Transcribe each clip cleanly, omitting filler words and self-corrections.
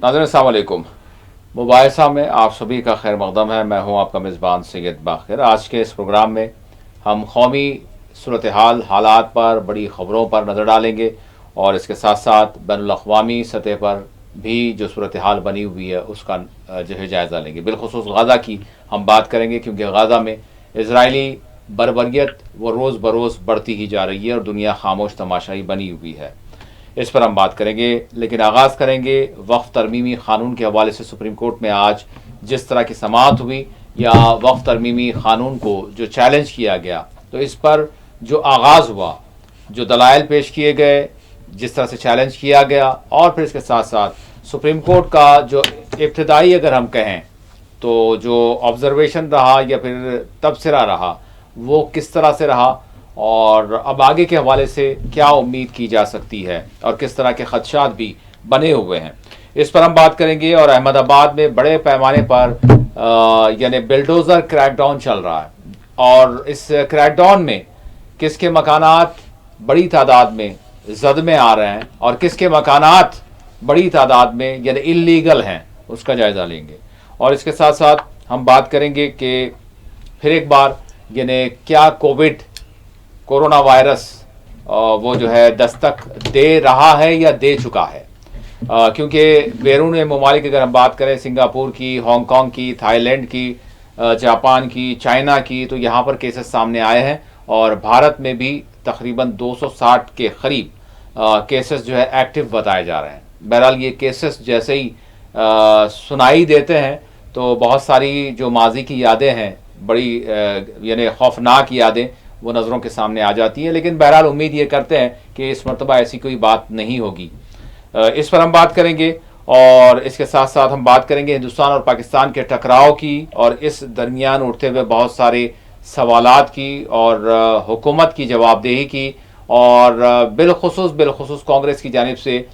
नाज़रीन अस्सलाम वालेकुम। मुबाहिसा में आप सभी का खैर मक़दम है। मैं हूँ आपका मेज़बान सैयद बाक़िर। आज के इस प्रोग्राम में हम कौमी सूरत हाल हालात पर बड़ी ख़बरों पर नज़र डालेंगे और इसके साथ साथ बैनुल-अक़वामी सतह पर भी जो सूरत हाल बनी हुई है उसका जो है जायज़ा लेंगे। बिलख़ुसूस गाज़ा की हम बात करेंगे क्योंकि गाज़ा में इजरायली बर्बरियत वो रोज़ बरोज़ बढ़ती ही जा रही है और दुनिया खामोश तमाशाई बनी हुई है। इस पर हम बात करेंगे, लेकिन आगाज़ करेंगे वक्फ़ तरमीमी क़ानून के हवाले से। सुप्रीम कोर्ट में आज जिस तरह की समाअत हुई या वक्फ़ तरमीमी क़ानून को जो चैलेंज किया गया, तो इस पर जो आगाज़ हुआ, जो दलाइल पेश किए गए, जिस तरह से चैलेंज किया गया और फिर इसके साथ साथ सुप्रीम कोर्ट का जो इब्तिदाई अगर हम कहें तो जो ऑब्ज़र्वेशन रहा या फिर तबसरा रहा वो किस तरह से रहा और अब आगे के हवाले से क्या उम्मीद की जा सकती है और किस तरह के खदशात भी बने हुए हैं, इस पर हम बात करेंगे। और अहमदाबाद में बड़े पैमाने पर यानी बिल्डोज़र क्रैकडाउन चल रहा है और इस क्रैकडाउन में किसके मकानात बड़ी तादाद में जद में आ रहे हैं और किसके मकानात बड़ी तादाद में यानी इल्लीगल हैं, उसका जायज़ा लेंगे। और इसके साथ साथ हम बात करेंगे कि फिर एक बार यानी क्या कोरोना वायरस वो जो है दस्तक दे रहा है या दे चुका है, क्योंकि बैरून ममालिक अगर हम बात करें सिंगापुर की, हांगकांग की, थाईलैंड की, जापान की, चाइना की, तो यहाँ पर केसेस सामने आए हैं और भारत में भी तकरीबन 260 के करीब केसेस जो है एक्टिव बताए जा रहे हैं। बहरहाल ये केसेस जैसे ही सुनाई देते हैं तो बहुत सारी जो माजी की यादें हैं, बड़ी यानी खौफनाक यादें वो नज़रों के सामने आ जाती हैं, लेकिन बहरहाल उम्मीद ये करते हैं कि इस मरतबा ऐसी कोई बात नहीं होगी। इस पर हम बात करेंगे और इसके साथ साथ हम बात करेंगे हिंदुस्तान और पाकिस्तान के टकराव की और इस दरमियान उठते हुए बहुत सारे सवालात की और हुकूमत की जवाबदेही की और बिलखुसूस कांग्रेस की जानिब से,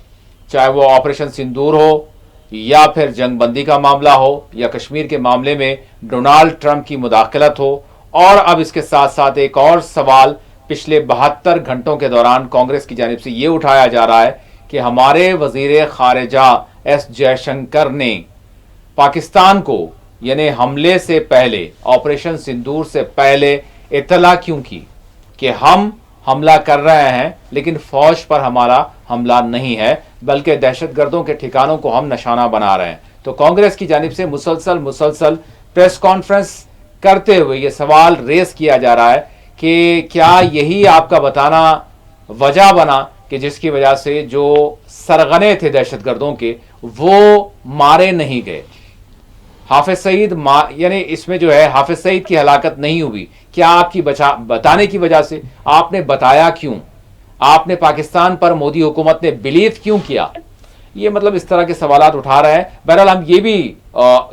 चाहे वो ऑपरेशन सिंदूर हो या फिर जंग बंदी का मामला हो या कश्मीर के मामले में डोनाल्ड ट्रंप की मुदाखलत हो। और अब इसके साथ साथ एक और सवाल पिछले 72 घंटों के दौरान कांग्रेस की जानिब से ये उठाया जा रहा है कि हमारे वजीर खारिजा एस जयशंकर ने पाकिस्तान को यानी हमले से पहले, ऑपरेशन सिंदूर से पहले इत्तला क्यों की कि हम हमला कर रहे हैं लेकिन फौज पर हमारा हमला नहीं है बल्कि दहशतगर्दों के ठिकानों को हम निशाना बना रहे हैं। तो कांग्रेस की जानिब से मुसलसल प्रेस कॉन्फ्रेंस करते हुए ये सवाल रेस किया जा रहा है कि क्या यही आपका बताना वजह बना कि जिसकी वजह से जो सरगने थे दहशतगर्दों के वो मारे नहीं गए। हाफिज सईद यानी इसमें जो है हाफिज सईद की हलाकत नहीं हुई, क्या आपकी बताने की वजह से? आपने बताया क्यों? आपने पाकिस्तान पर मोदी हुकूमत ने बिलीव क्यों किया? ये मतलब इस तरह के सवालात उठा रहे हैं। बहरहाल हम ये भी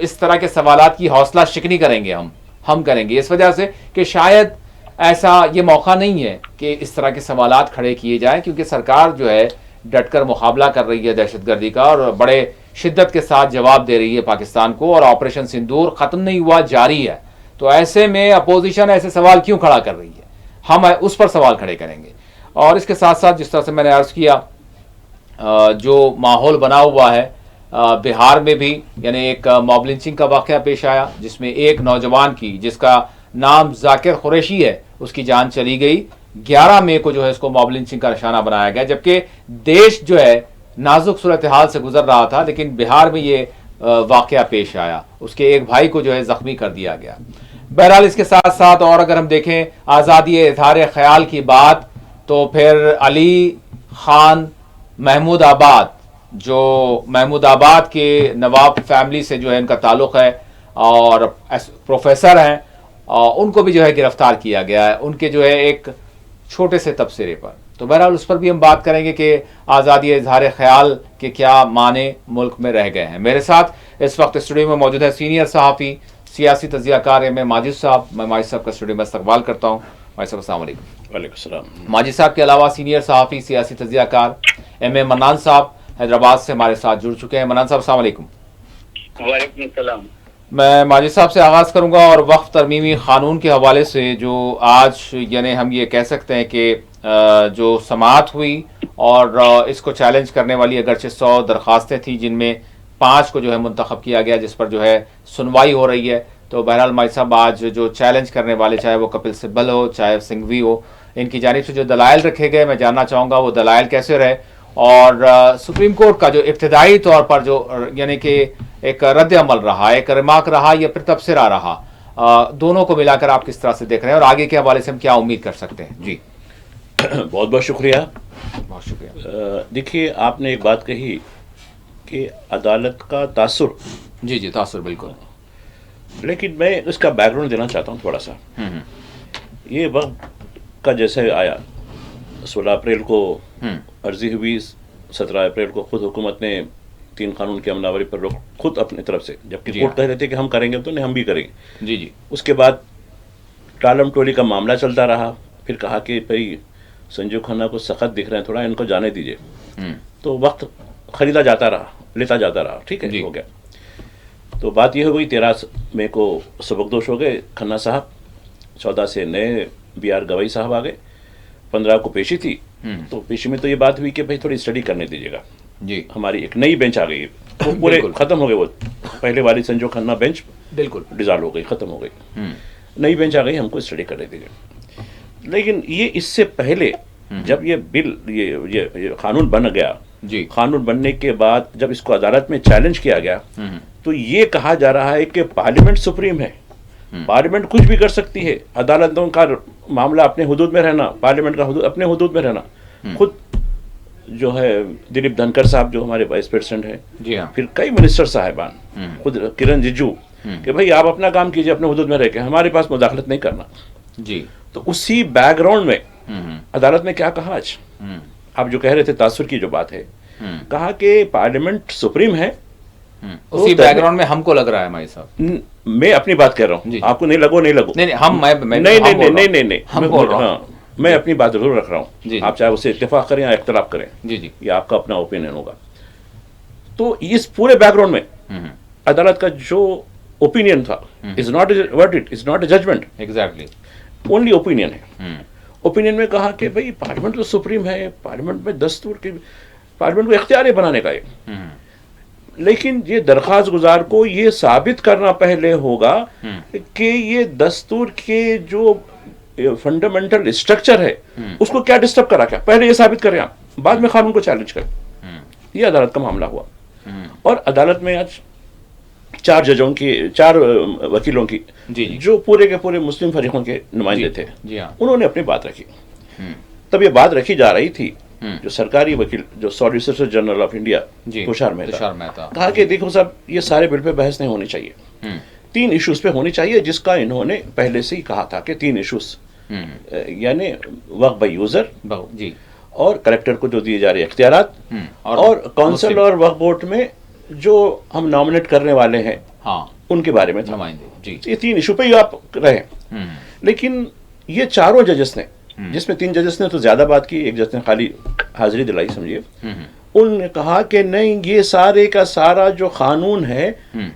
इस तरह के सवालात की हौसला शिकनी करेंगे, हम करेंगे इस वजह से कि शायद ऐसा ये मौका नहीं है कि इस तरह के सवालात खड़े किए जाएं, क्योंकि सरकार जो है डटकर मुकाबला कर रही है दहशतगर्दी का और बड़े शिद्दत के साथ जवाब दे रही है पाकिस्तान को और ऑपरेशन सिंदूर ख़त्म नहीं हुआ, जारी है। तो ऐसे में अपोजिशन ऐसे सवाल क्यों खड़ा कर रही है, हम उस पर सवाल खड़े करेंगे। और इसके साथ साथ जिस तरह से मैंने अर्ज़ किया, जो माहौल बना हुआ है बिहार में भी, यानी एक मॉब लिंचिंग का वाक़या पेश आया जिसमें एक नौजवान की, जिसका नाम जाकिर कुरैशी है, उसकी जान चली गई। 11 मई को जो है इसको मॉब लिंचिंग का निशाना बनाया गया, जबकि देश जो है नाजुक सूरत हाल से गुजर रहा था, लेकिन बिहार में ये वाक़या पेश आया, उसके एक भाई को जो है ज़ख्मी कर दिया गया। बहरहाल इसके साथ साथ और अगर हम देखें आज़ादी इज़हार ख्याल की बात, तो फिर अली खान महमूदाबाद, जो महमूदाबाद के नवाब फैमिली से जो है इनका ताल्लुक़ है और प्रोफेसर हैं, उनको भी जो है गिरफ्तार किया गया है उनके जो है एक छोटे से तबसरे पर। तो बहरहाल उस पर भी हम बात करेंगे कि आज़ादी इज़हार ख्याल के क्या माने मुल्क में रह गए हैं। मेरे साथ इस वक्त स्टूडियो में मौजूद है सीनियर सहाफ़ी, सियासी तजियाकार एम ए माजिद साहब। मैं माजिद साहब का स्टूडियो में इस्तकबाल करता हूँ। माजिद साहब अस्सलाम वालेकुम। वालेकुम सलाम। माजिद साहब के अलावा सीनियर सहाफ़ी, सियासी तजियाकार एम ए मन्नान साहब हैदराबाद से हमारे साथ जुड़ चुके हैं। मन्नान साहब अस्सलाम वालेकुम। वालेकुम सलाम। मैं माजिद साहब से आगाज़ करूँगा और वक्फ़ तरमीमी क़ानून के हवाले से जो आज यानी हम ये कह सकते हैं कि जो समाअत हुई और इसको चैलेंज करने वाली अगरचे 100 दरख्वास्तें थी, जिनमें 5 को जो है मुंतखब किया गया, जिस पर जो है सुनवाई हो रही है। तो बहरहाल माई साहब आज जो चैलेंज करने वाले, चाहे वो कपिल सिब्बल हो चाहे सिंघवी हो, इनकी जानिब से जो दलाइल रखे गए, मैं जानना चाहूँगा वो दलाइल कैसे रहे, और सुप्रीम कोर्ट का जो इब्तदाई तौर पर जो यानी कि एक रद्द अमल रहा, एक रिमार्क रहा या फिर तबसरा रहा, दोनों को मिलाकर आप किस तरह से देख रहे हैं और आगे के हवाले से हम क्या उम्मीद कर सकते हैं? जी बहुत बहुत शुक्रिया। बहुत शुक्रिया। देखिए, आपने एक बात कही कि अदालत का तासुर, जी जी, तासुर बिल्कुल, लेकिन मैं इसका बैकग्राउंड देना चाहता हूँ थोड़ा सा। ये वक्त का जैसे आया, 16 अप्रैल को अर्जी हुई, 17 अप्रैल को खुद हुकूमत ने 3 कानून की अमलावरी पर रोक खुद अपनी तरफ से, जबकि कोर्ट कह रहे थे कि हम करेंगे, तो नहीं हम भी करेंगे। जी जी। उसके उसके बाद टालम टोली का मामला चलता रहा, फिर कहा कि भाई संजीव खन्ना को सख्त दिख रहे हैं, थोड़ा इनको जाने दीजिए। तो वक्त खरीदा जाता रहा, लेता जाता रहा, ठीक है, हो गया। तो बात यह हो गई, 13 मई को सबकदोश हो गए खन्ना साहब, 14 से नए BR गवाई साहब आ गए, 15 को पेशी थी। तो पेशी में तो ये बात हुई कि भाई थोड़ी स्टडी करने दीजिएगा जी, हमारी एक नई बेंच आ गई, वो पूरे खत्म हो गए, वो पहले वाली संजीव खन्ना बेंच बिल्कुल डिजॉल्व हो गई, खत्म हो गई, नई बेंच आ गई, हमको स्टडी करने दीजिए। लेकिन ये इससे पहले जब ये बिल ये कानून बन गया जी, कानून बनने के बाद जब इसको अदालत में चैलेंज किया गया, तो ये कहा जा रहा है कि पार्लियामेंट सुप्रीम है, पार्लियामेंट कुछ भी कर सकती है, अदालतों का मामला अपने हुदूद में रहना, पार्लियामेंट का अपने हुदूद में रहना। खुद जो है दिलीप धनखड़ साहब जो हमारे वाइस प्रेसिडेंट हैं, जी हाँ, फिर कई मिनिस्टर साहिबान, खुद किरण रिजिजू, कि भाई आप अपना काम कीजिए अपने हुदूद में रह के, हमारे पास मुदाखलत नहीं करना जी। तो उसी बैकग्राउंड में अदालत ने क्या कहा आज, आप जो कह रहे थे तासुर की जो बात है, कहा कि पार्लियामेंट सुप्रीम है। उसी बैकग्राउंड में हमको लग रहा है भाई साहब, मैं अपनी बात कर रहा हूँ, आपको नहीं लगो नहीं लगो, नहीं हम नहीं हम बोल रहा हूँ, मैं अपनी बात जरूर रख रहा हूँ, आप चाहे उससे इत्तेफाक करें या इख्तलाफ करें, जी जी, ये आपका अपना ओपिनियन होगा। तो इस पूरे बैकग्राउंड में अदालत का जो ओपिनियन था, is not verdict, is not a judgment, exactly, only opinion है। ओपिनियन में कहा कि भाई पार्लियामेंट तो सुप्रीम है, पार्लियामेंट में दस्तूर के, पार्लियामेंट को इख्तियार है बनाने का, लेकिन ये दरख्वास्त गुजार को ये साबित करना पहले होगा कि ये दस्तूर के जो फंडामेंटल स्ट्रक्चर है उसको क्या डिस्टर्ब करा, क्या पहले ये साबित करें आप, बाद में कानून को चैलेंज करें। ये अदालत का मामला हुआ, और अदालत में आज 4 जजों की, 4 वकीलों की, जो पूरे के पूरे मुस्लिम फरीकों के नुमाइंदे थे, उन्होंने अपनी बात रखी। तब ये बात रखी जा रही थी, जो सरकारी वकील, जो solicitor general of India Tushar Mehta, कहा कि देखो साहब, ये सारे बिल पे बहस नहीं होनी चाहिए, 3 इश्यूज पे होनी चाहिए, जिसका इन्होंने पहले से ही कहा था कि 3 इश्यूज, यानी वक्फ बाय यूजर जी, और कलेक्टर को जो दिए जा रहे इख्तियारात, और काउंसिल और वक्फ बोर्ड में जो हम नॉमिनेट करने वाले हैं, हाँ, उनके बारे में था जी। ये 3 इशू पे ही आप रहे। लेकिन ये चारों जजेस ने, जिसमें 3 जजेस ने तो ज्यादा बात की, एक जज ने खाली हाजिरी दिलाई समझिए, उन्होंने कहा कि नहीं, ये सारे का सारा जो कानून है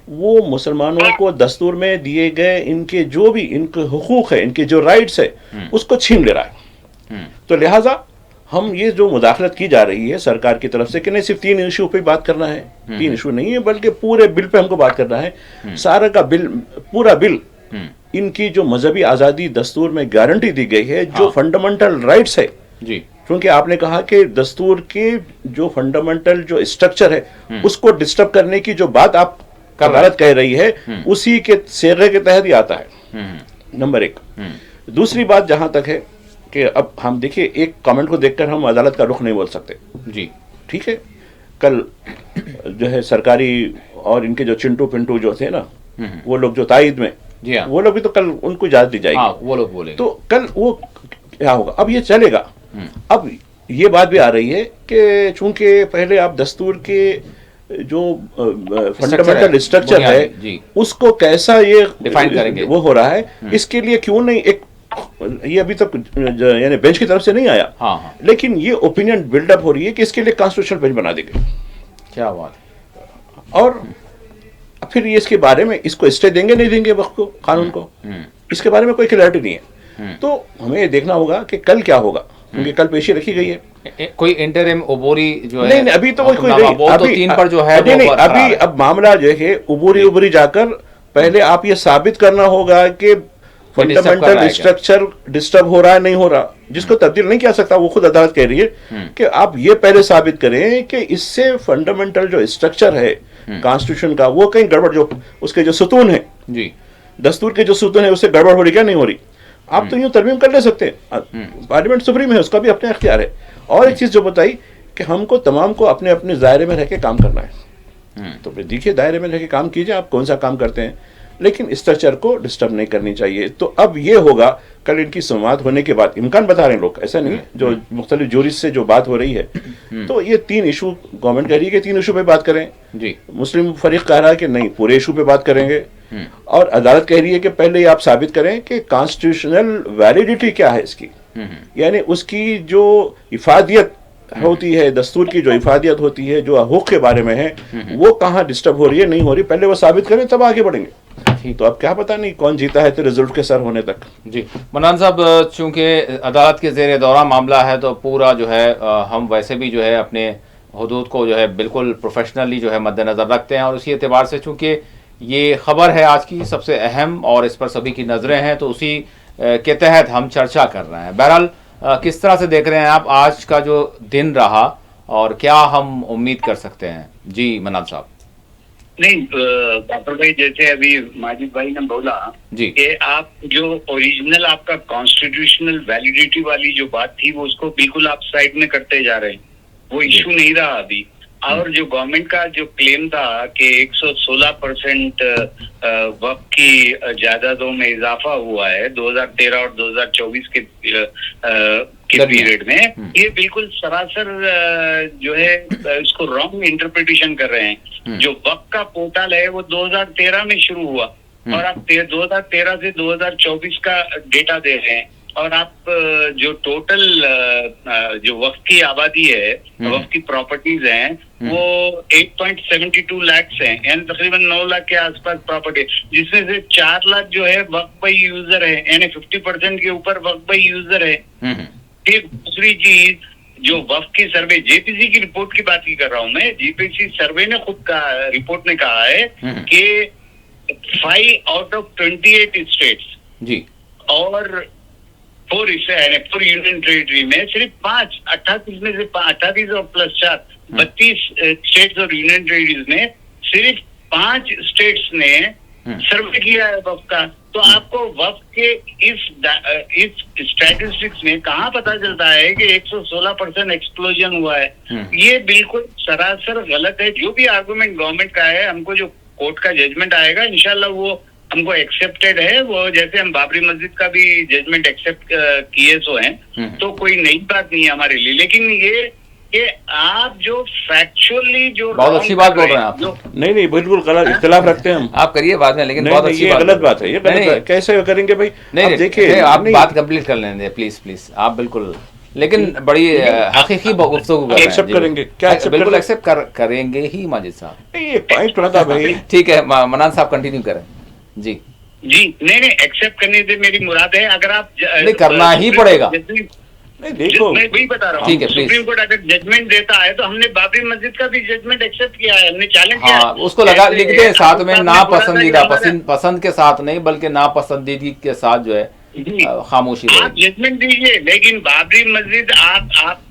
वो मुसलमानों को दस्तूर में दिए गए इनके जो भी इनके हुकूक है, इनके जो राइट्स है, उसको छीन ले रहा है। तो लिहाजा हम ये जो मुदाखलत की जा रही है सरकार की तरफ से कि नहीं सिर्फ 3 इशू पे बात करना है, 3 इशू नहीं है बल्कि पूरे बिल पे हमको बात करना है, सारा का बिल, पूरा बिल, इनकी जो मजहबी आज़ादी दस्तूर में गारंटी दी गई है, जो फंडामेंटल राइट्स है जी, क्योंकि आपने कहा कि दस्तूर के जो फंडामेंटल जो स्ट्रक्चर है उसको डिस्टर्ब करने की जो बात आप अदालत कह रही है, उसी के सेगे के तहत ही आता है, नंबर 1। दूसरी बात जहां तक है कि अब हम देखिए, एक कमेंट को देखकर हम अदालत का रुख नहीं बोल सकते जी, ठीक है। कल जो है सरकारी और इनके जो चिंटू पिंटू जो थे ना, वो लोग जो ताइद में, जी हाँ, वो लोग भी तो कल उनको इजाजत दी जाएगी, हाँ, वो लोग बोले, तो कल वो क्या होगा, अब ये चलेगा। अब ये बात भी आ रही है कि चूंकि पहले आप दस्तूर के जो फंडामेंटल स्ट्रक्चर है उसको कैसा ये डिफाइन करेंगे, वो हो रहा है, इसके लिए क्यों नहीं एक, ये अभी तक यानी बेंच की तरफ से नहीं आया, हाँ, हाँ, लेकिन ये ओपिनियन बिल्डअप हो रही है कि इसके लिए कॉन्स्टिट्यूशनल बेंच बना देंगे। क्या बात है। और फिर ये इसके बारे में इसको स्टे देंगे नहीं देंगे वक्त को, कानून को, इसके बारे में कोई क्लैरिटी नहीं है। तो हमें देखना होगा कि कल क्या होगा, क्योंकि कल पेशी रखी गई है, कोई इंटरिम उबूरी जो है नहीं, अभी तो कोई नहीं, वो तो 3 पर जो है नहीं, अभी अब मामला जो है उबूरी जाकर पहले आप ये साबित करना होगा कि फंडामेंटल स्ट्रक्चर डिस्टर्ब हो रहा है नहीं हो रहा, जिसको तब्दील नहीं किया सकता, वो खुद अदालत कह रही है कि आप ये पहले साबित करें कि इससे फंडामेंटल जो स्ट्रक्चर है कॉन्स्टिट्यूशन का वो कहीं गड़बड़, जो उसके जो सुतून है जी, दस्तूर के जो सुतून है उससे गड़बड़ हो रही क्या नहीं हो रही, आप तो यूं तरमीम कर ले सकते हैं, पार्लियामेंट सुप्रीम है, उसका भी अपने अख्तियार है। और एक चीज जो बताई कि हमको तमाम को अपने अपने दायरे में रह के काम करना है, तो देखिए दायरे में रह के काम कीजिए, आप कौन सा काम करते हैं, लेकिन स्ट्रक्चर को डिस्टर्ब नहीं करनी चाहिए। तो अब ये होगा कल इनकी संवाद होने के बाद, इम्कान बता रहे हैं लोग, ऐसा नहीं जो मुख्तलिफ जूरीज से जो बात हो रही है, तो ये 3 इशू गवर्नमेंट कह रही है कि 3 इशू पे बात करें जी, मुस्लिम फरीक कह रहा है कि नहीं पूरे इशू पे बात करेंगे, और अदालत कह रही है कि पहले आप साबित करें कि कॉन्स्टिट्यूशनल वैलिडिटी क्या है इसकी, यानी उसकी जो इफादियत होती है, दस्तूर की जो इफादियत होती है, जो हकूक के बारे में है, वो कहाँ डिस्टर्ब हो रही है नहीं हो रही, पहले वो साबित करें तब आगे बढ़ेंगे। तो अब क्या पता नहीं कौन जीता है तो रिजल्ट के सर होने तक। जी मनान साहब, चूंकि अदालत के ज़ेर दौरा मामला है तो पूरा जो है हम वैसे भी जो है अपने हुदूद को जो है बिल्कुल प्रोफेशनली जो है मद्देनज़र रखते हैं, और उसी एतबार से चूंकि ये खबर है आज की सबसे अहम और इस पर सभी की नज़रें हैं, तो उसी के तहत हम चर्चा कर रहे हैं। बहरहाल किस तरह से देख रहे हैं आप आज का जो दिन रहा और क्या हम उम्मीद कर सकते हैं? जी मनान साहब। नहीं डॉक्टर भाई, जैसे अभी माजिद भाई ने बोला कि आप जो ओरिजिनल आपका कॉन्स्टिट्यूशनल वैलिडिटी वाली जो बात थी वो उसको बिल्कुल आप साइड में करते जा रहे हैं, वो इशू नहीं रहा अभी। और जो गवर्नमेंट का जो क्लेम था कि 116% वक्त की जायदादों में इजाफा हुआ है 2013 और 2024 के पीरियड में, ये बिल्कुल सरासर जो है इसको रॉन्ग इंटरप्रिटेशन कर रहे हैं। जो वक्त का पोर्टल है वो 2013 में शुरू हुआ और आप 2013 से 2024 का डेटा दे रहे हैं, और आप जो टोटल जो वक्त की आबादी है, वक्त की प्रॉपर्टीज हैं, वो 8.72 लाख हैं, यानी तकरीबन 9 लाख के आसपास प्रॉपर्टी, जिसमें से 4 लाख जो है वक्त बाई यूजर है, यानी 50% के ऊपर वक्त बाई यूजर है। फिर दूसरी चीज, जो वक्त की सर्वे, जेपीसी की रिपोर्ट की बात ही कर रहा हूं मैं, जेपीसी सर्वे ने खुद कहा, रिपोर्ट में कहा है कि 5 आउट ऑफ 28 स्टेट्स जी और 4 यूनियन टेरिटरी में सिर्फ 5, 28 में से 28 और प्लस 4 32 स्टेट्स और यूनियन टेरिटरीज में सिर्फ 5 स्टेट्स ने सर्वे किया है वक्त का। तो आपको वक्त के इस स्टैटिस्टिक्स में कहाँ पता चलता है कि 116% एक्सप्लोजन हुआ है? ये बिल्कुल सरासर गलत है। जो भी आर्गुमेंट गवर्नमेंट का है, हमको जो कोर्ट का जजमेंट आएगा इंशाल्लाह वो हमको एक्सेप्टेड है। वो जैसे हम बाबरी मस्जिद का भी जजमेंट एक्सेप्ट किए सो हैं, तो कोई नई बात नहीं है हमारे लिए। लेकिन ये कि आप जो फैक्चुअली जो बहुत अच्छी बात बोल रहे हैं आप, नहीं बिल्कुल गलत इख्तिलाफ रखते हैं हम, आप करिए बाद में, लेकिन बहुत अच्छी बात, गलत बात है ये, गलत बात कैसे करेंगे भाई? नहीं देखिए, आप बात कंप्लीट कर लेंगे प्लीज आप बिल्कुल, लेकिन बड़ी हकीकी गुफ्तगू कर रहे हैं। एक्सेप्ट करेंगे क्या? बिल्कुल एक्सेप्ट करेंगे ही माजिद साहब। ये पॉइंट रहा भाई। ठीक है मनान साहब कंटिन्यू करें। जी नहीं एक्सेप्ट करने से मेरी मुराद है, अगर आप नहीं करना ही पड़ेगा। नहीं देखो, मैं वही बता रहा हूँ, सुप्रीम कोर्ट अगर जजमेंट देता है तो हमने बाबरी मस्जिद का भी जजमेंट एक्सेप्ट किया है, हमने चैलेंज किया है। उसको लगा लिखते हैं साथ में नापसंदीदा, पसंद के साथ नहीं बल्कि नापसंदीदगी के साथ जो है खामोशी। आप जजमेंट दीजिए, लेकिन बाबरी मस्जिद आप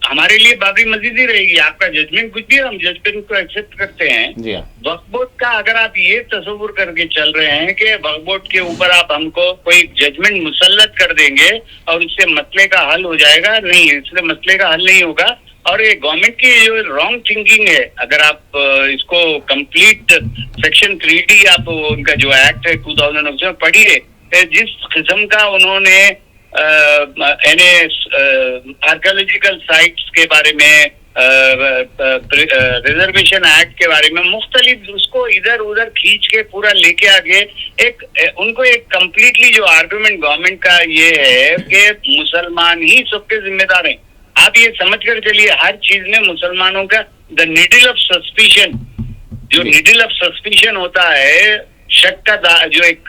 हमारे लिए बाबरी मस्जिद ही रहेगी। आपका जजमेंट कुछ भी, हम जजमेंट को एक्सेप्ट करते हैं। वक्फ बोर्ड का अगर आप ये तस्वुर करके चल रहे हैं कि वक्फ बोर्ड के ऊपर आप हमको कोई जजमेंट मुसल्लत कर देंगे और उससे मसले का हल हो जाएगा, नहीं, इससे मसले का हल नहीं होगा। और ये गवर्नमेंट की जो रॉन्ग थिंकिंग है, अगर आप इसको कंप्लीट सेक्शन 3D आप उनका जो एक्ट है 2000 पढ़िए, जिस किस्म का उन्होंने आर्कियोलॉजिकल साइट्स के बारे में, रिजर्वेशन एक्ट के बारे में मुख्तलिफ उसको इधर उधर खींच के पूरा लेके आगे उनको एक कंप्लीटली जो आर्गुमेंट गवर्नमेंट का ये है कि मुसलमान ही सबके जिम्मेदार हैं। आप ये समझ कर चलिए, हर चीज में मुसलमानों का द नीडल ऑफ सस्पिशन, जो नीडल ऑफ सस्पिशन होता है, शक का जो एक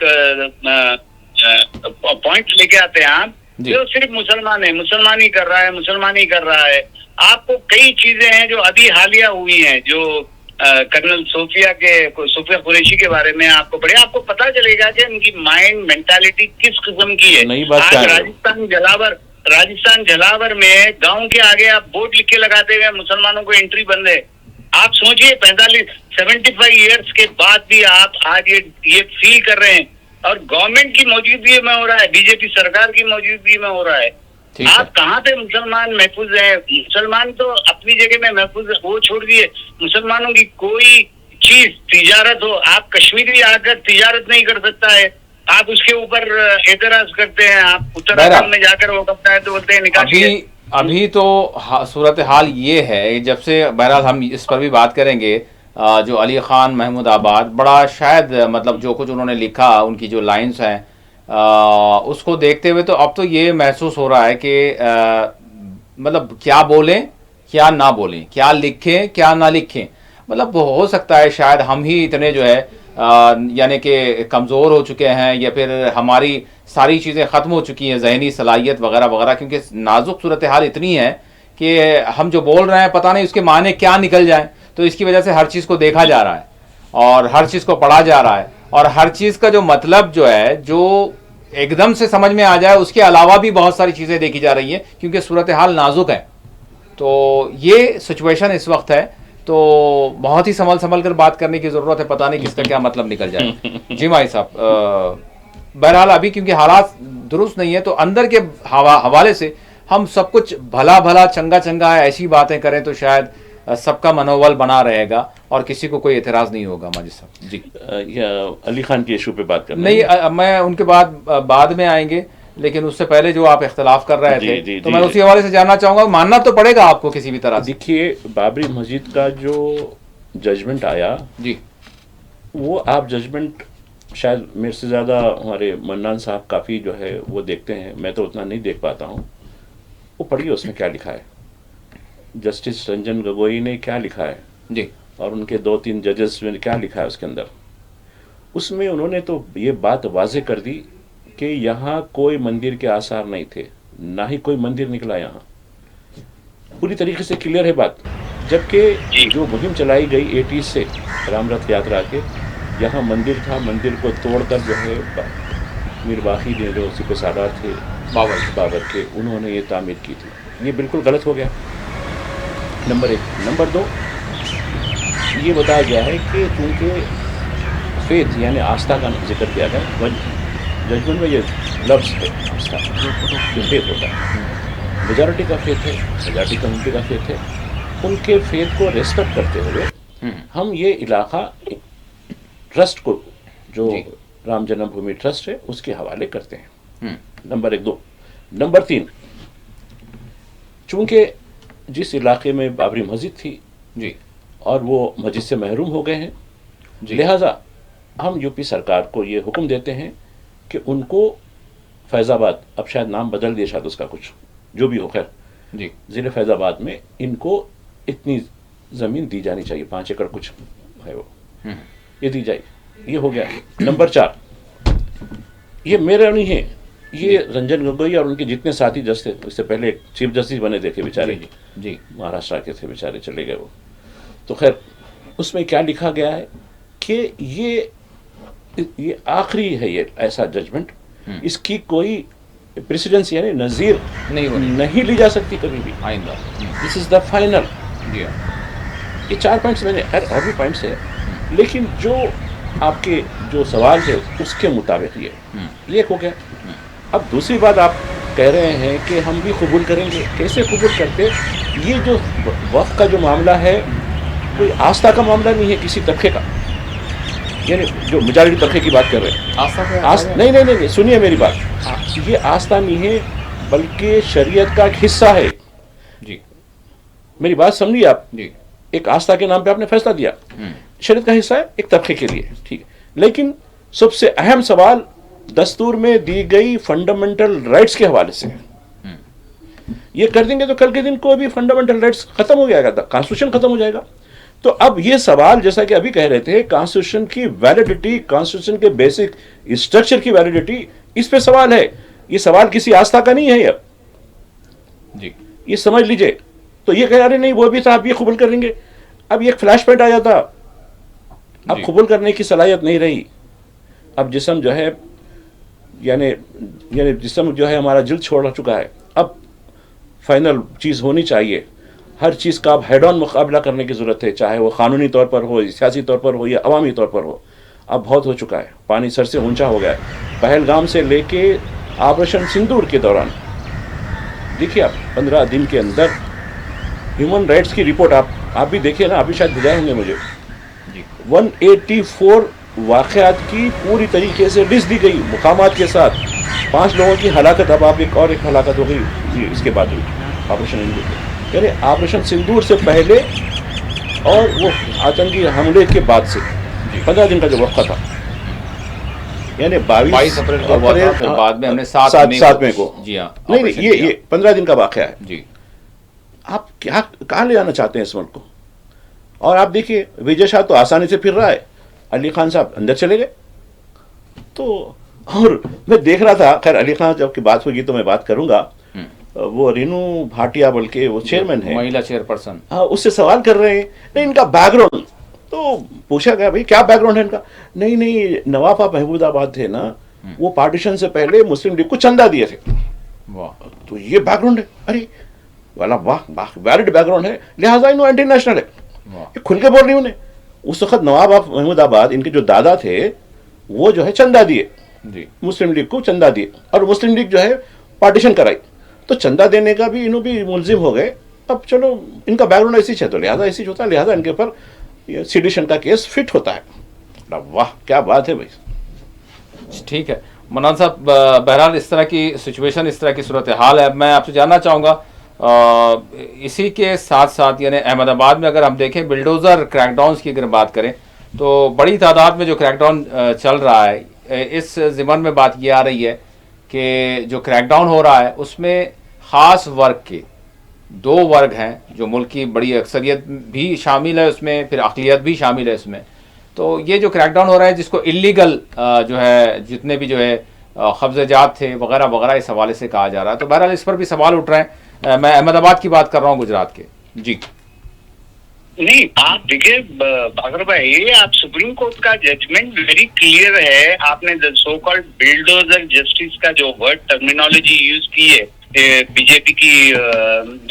पॉइंट लेके आते हैं आप जो सिर्फ मुसलमान है, मुसलमान ही कर रहा है, मुसलमान ही कर रहा है। आपको कई चीजें हैं जो अभी हालिया हुई हैं, जो कर्नल सोफिया कुरैशी के बारे में आपको आपको पता चलेगा कि उनकी माइंड मेंटालिटी किस किस्म की है। नई बात क्या है? राजस्थान जलावर में गांव के आगे आप बोर्ड लिख के लगाते हुए मुसलमानों को एंट्री बंद है। आप सोचिए 75 ईयर्स के बाद भी आप आज ये फील कर रहे हैं, और गवर्नमेंट की मौजूदगी में हो रहा है, बीजेपी सरकार की मौजूदगी में हो रहा है। आप कहाँ पे मुसलमान महफूज हैं? मुसलमान तो अपनी जगह में महफूज है, वो छोड़ दिए। मुसलमानों की कोई चीज तिजारत हो, आप कश्मीरी आकर तिजारत नहीं कर सकता है, आप उसके ऊपर एतराज करते हैं। आप उत्तराखंड में जाकर वो करता है तो बोलते हैं निकासी। अभी तो सूरत हाल ये है, जब से बहरहाल हम इस पर भी बात करेंगे, जो अली खान महमूदाबाद बड़ा शायद मतलब जो कुछ उन्होंने लिखा, उनकी जो लाइंस हैं, उसको देखते हुए तो अब तो ये महसूस हो रहा है कि मतलब क्या बोलें क्या ना बोलें, क्या लिखें क्या ना लिखें। मतलब हो सकता है शायद हम ही इतने जो है यानी कि कमज़ोर हो चुके हैं, या फिर हमारी सारी चीज़ें ख़त्म हो चुकी हैं, जहनी सलाहियत वगैरह वगैरह, क्योंकि नाजुक सूरत हाल इतनी है कि हम जो बोल रहे हैं पता नहीं उसके माने क्या निकल जाए। तो इसकी वजह से हर चीज़ को देखा जा रहा है और हर चीज़ को पढ़ा जा रहा है, और हर चीज़ का जो मतलब जो है जो एकदम से समझ में आ जाए, उसके अलावा भी बहुत सारी चीज़ें देखी जा रही हैं, क्योंकि सूरत हाल नाजुक है। तो ये सिचुएशन इस वक्त है, तो बहुत ही संभल कर बात करने की ज़रूरत है, पता नहीं किसका क्या मतलब निकल जाए। जी भाई साहब, बहरहाल अभी क्योंकि हालात दुरुस्त नहीं है, तो अंदर के हवाले से हम सब कुछ भला चंगा है, ऐसी बातें करें तो शायद सबका मनोबल बना रहेगा और किसी को कोई एतराज़ नहीं होगा। माजिद साहब जी, अली खान के इशू पे बात करना नहीं, मैं उनके बाद में आएंगे, लेकिन उससे पहले जो आप इख्तलाफ कर रहे थे तो मैं उसी हवाले से जानना चाहूंगा। मानना तो पड़ेगा आपको किसी भी तरह। देखिए, बाबरी मस्जिद का जो जजमेंट आया जी, वो आप जजमेंट शायद मेरे से ज़्यादा हमारे मन्नान साहब काफ़ी जो है वो देखते हैं, मैं तो उतना नहीं देख पाता हूँ। वो पढ़िए उसमें क्या लिखा है, जस्टिस रंजन गोगोई ने क्या लिखा है जी, और उनके 2-3 जजेस में क्या लिखा है उसके अंदर। उसमें उन्होंने तो ये बात वाजे कर दी कि यहाँ कोई मंदिर के आसार नहीं थे, ना ही कोई मंदिर निकला, यहाँ पूरी तरीके से क्लियर है बात। जबकि जो मुहिम चलाई गई 80 से रामरथ यात्रा के, यहाँ मंदिर था, मंदिर को तोड़कर जो है मीर बाकी ने जो सिपह सालार थे बाबर के, उन्होंने ये तामीर की थी। ये बिल्कुल गलत हो गया, नंबर 1। नंबर 2, ये बताया गया है कि चूँकि फेथ यानी आस्था का जिक्र किया गया, जजमेंट में ये लफ्ज़ है आस्था, जो फेथ होता है, मेजॉरिटी का फेथ है, मेजॉरिटी कम्युनिटी का फेथ है, उनके फेथ को रेस्पेक्ट करते हुए हम ये इलाका ट्रस्ट को, जो राम जन्मभूमि ट्रस्ट है, उसके हवाले करते हैं। नंबर 1। 2 नंबर 3, चूँकि जिस इलाके में बाबरी मस्जिद थी जी, और वो मस्जिद से महरूम हो गए हैं, लिहाजा हम यूपी सरकार को ये हुक्म देते हैं कि उनको फैज़ाबाद, अब शायद नाम बदल दिया शायद उसका, कुछ जो भी हो, खैर जी, ज़िले फैज़ाबाद में इनको इतनी ज़मीन दी जानी चाहिए, 5 एकड़ कुछ है वो, ये दी जाए। ये हो गया। नंबर 4, ये मेरा नहीं है, ये रंजन गोगोई और उनके जितने साथी जज थे, इससे पहले चीफ जस्टिस बने देखे बेचारे जी, महाराष्ट्र के थे बेचारे, चले गए वो। तो खैर उसमें क्या लिखा गया है कि ये आखिरी है, ये ऐसा जजमेंट, इसकी कोई प्रेसिडेंस यानी नज़ीर नहीं ली जा सकती कभी भी आइंदा। This is the final. ये 4 पॉइंट्स मैंने, और भी पॉइंट्स है, लेकिन जो आपके जो सवाल है उसके मुताबिक ये हो गया। अब दूसरी बात, आप कह रहे हैं कि हम भी कबूल करेंगे, कैसे कबूल करते? ये जो वक्फ का जो मामला है, कोई आस्था का मामला नहीं है किसी तबके का, यानी जो मेजॉरिटी तबके की बात कर रहे हैं, नहीं, सुनिए मेरी बात, ये आस्था नहीं है बल्कि शरीयत का एक हिस्सा है जी। मेरी बात समझिए आप जी। एक आस्था के नाम पे आपने फैसला दिया, शरीयत का हिस्सा है एक तबके के लिए, ठीक है। लेकिन सबसे अहम सवाल दस्तूर में दी गई फंडामेंटल राइट्स के हवाले से, ये कर देंगे तो कल के दिन कोई भी फंडामेंटल राइट्स खत्म हो जाएगा, कॉन्स्टिट्यूशन खत्म हो जाएगा। तो अब ये सवाल, जैसा कि अभी कह रहे थे, कॉन्स्टिट्यूशन की वैलिडिटी, कॉन्स्टिट्यूशन के बेसिक स्ट्रक्चर की वैलिडिटी, इस पे सवाल है। ये सवाल किसी आस्था का नहीं है अब जी, ये समझ लीजिए। तो ये कह रहे नहीं वो भी था, आप ये कबूल करेंगे। अब ये एक फ्लैश पॉइंट आ जाता, अब कबूल करने की सलाहियत नहीं रही। अब जिस्म जो है यानी जिस्म जो है हमारा जिल्द छोड़ चुका है। अब फाइनल चीज़ होनी चाहिए, हर चीज़ का अब हेड ऑन मुकाबला करने की ज़रूरत है, चाहे वो कानूनी तौर पर हो, सियासी तौर पर हो या अवामी तौर पर हो। अब बहुत हो चुका है, पानी सर से ऊंचा हो गया है। पहलगाम से लेके ऑपरेशन सिंदूर के दौरान देखिए आप 15 दिन के अंदर ह्यूमन राइट्स की रिपोर्ट आप भी देखिए ना, अभी शायद भेजाए होंगे मुझे। 184 वाक़यात की पूरी तरीके से लिस्ट दी गई मुकामात के साथ। 5 लोगों की हलाकत, अब आप एक हलाकत हो गई इसके बाद हुई ऑपरेशन सिंदूर, यानी ऑपरेशन सिंदूर से पहले और वो आतंकी हमले के बाद से 15 दिन का जो वक्त था, यानी 22 अप्रैल को हुआ था, फिर बाद में हमने 7 मई को। जी हाँ, नहीं ये 15 दिन का वाक़या है जी। आप क्या कहाँ ले जाना चाहते हैं इस मुल्क को? और आप देखिए विजय शाह तो आसानी से फिर रहा है, अली खान साहब अंदर चले गए। तो और मैं देख रहा था, खैर अली खान जब की बात होगी तो मैं बात करूंगा, वो रीनू भाटिया बल्कि वो चेयरमैन है, महिला चेयरपर्सन, हाँ, उससे सवाल कर रहे हैं नहीं इनका बैकग्राउंड। तो पूछा गया भाई क्या बैकग्राउंड है इनका? नहीं नवाब आप महमूदाबाद थे ना, वो पार्टीशन से पहले मुस्लिम लीग को चंदा दिए थे। वाह, तो ये बैकग्राउंड है। अरे वाला वाह वैलिड बैकग्राउंड है, लिहाजा इन्हों एंटी नेशनल है। ये खुल के बोल रही उन्हें। उस वक्त नवाब ऑफ महमूदाबाद इनके जो दादा थे वो जो है चंदा दिए जी, मुस्लिम लीग को चंदा दिए, और मुस्लिम लीग जो है पार्टीशन कराई। तो चंदा देने का भी इन्हों भी मुलजिम हो गए। अब चलो इनका बैकग्राउंड ऐसी है तो लिहाजा ऐसी होता है, लिहाजा इनके ऊपर सिडिशन का केस फिट होता है। वाह क्या बात है भाई। ठीक है मनान साहब, बहरहाल इस तरह की सिचुएशन, इस तरह की सूरत हाल है। मैं आपसे जानना चाहूँगा इसी के साथ साथ यानी अहमदाबाद में अगर हम देखें बिल्डोज़र क्रैकडाउन्स की अगर बात करें तो बड़ी तादाद में जो क्रैकडाउन चल रहा है, इस ज़िमन में बात ये आ रही है कि जो क्रैकडाउन हो रहा है उसमें ख़ास वर्ग के 2 वर्ग हैं, जो मुल्क की बड़ी अक्सरियत भी शामिल है उसमें, फिर अक़लियत भी शामिल है इसमें। तो ये जो क्रैकडाउन हो रहा है जिसको इलीगल जो है जितने भी जो है कब्ज़ात थे वगैरह वगैरह इस हवाले से कहा जा रहा है, तो बहरहाल इस पर भी सवाल उठ रहे हैं। मैं अहमदाबाद की बात कर रहा हूँ, गुजरात के। जी नहीं, आप देखिए बागर भाई, आप सुप्रीम कोर्ट का जजमेंट वेरी क्लियर है। आपने सो कॉल्ड बिल्डोजर जस्टिस का जो वर्ड टर्मिनोलॉजी यूज की है, बीजेपी की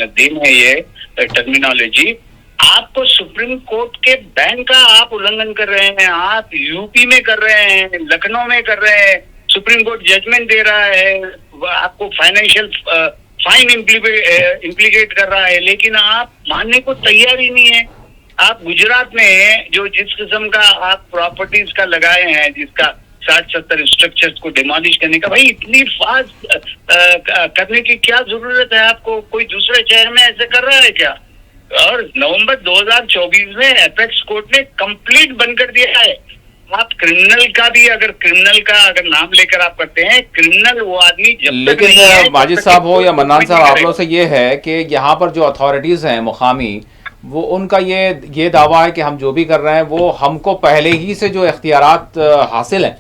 देन है ये टर्मिनोलॉजी। आपको सुप्रीम कोर्ट के बैन का आप उल्लंघन कर रहे हैं, आप यूपी में कर रहे हैं, लखनऊ में कर रहे हैं। सुप्रीम कोर्ट जजमेंट दे रहा है, आपको फाइनेंशियल फाइन इम्प्लीकेट कर रहा है, लेकिन आप मानने को तैयार ही नहीं है। आप गुजरात में जो जिस किस्म का आप प्रॉपर्टीज का लगाए हैं, जिसका 60-70 स्ट्रक्चर्स को डिमोलिश करने का, भाई इतनी फास्ट करने की क्या जरूरत है आपको? कोई दूसरे शहर में ऐसे कर रहा है क्या? और नवंबर 2024 में एपेक्स कोर्ट ने कंप्लीट बंद कर दिया है। आप क्रिमिनल का भी अगर नाम लेकर आप करते हैं, क्रिमिनल वो आदमी जब तक नहीं है, लेकिन माजिद साहब हो या मन्नान साहब, आप लोगों से ये है कि यहाँ पर जो अथॉरिटीज़ हैं मुकामी, वो उनका ये दावा है कि हम जो भी कर रहे हैं वो हमको पहले ही से जो इख्तियारात हासिल हैं,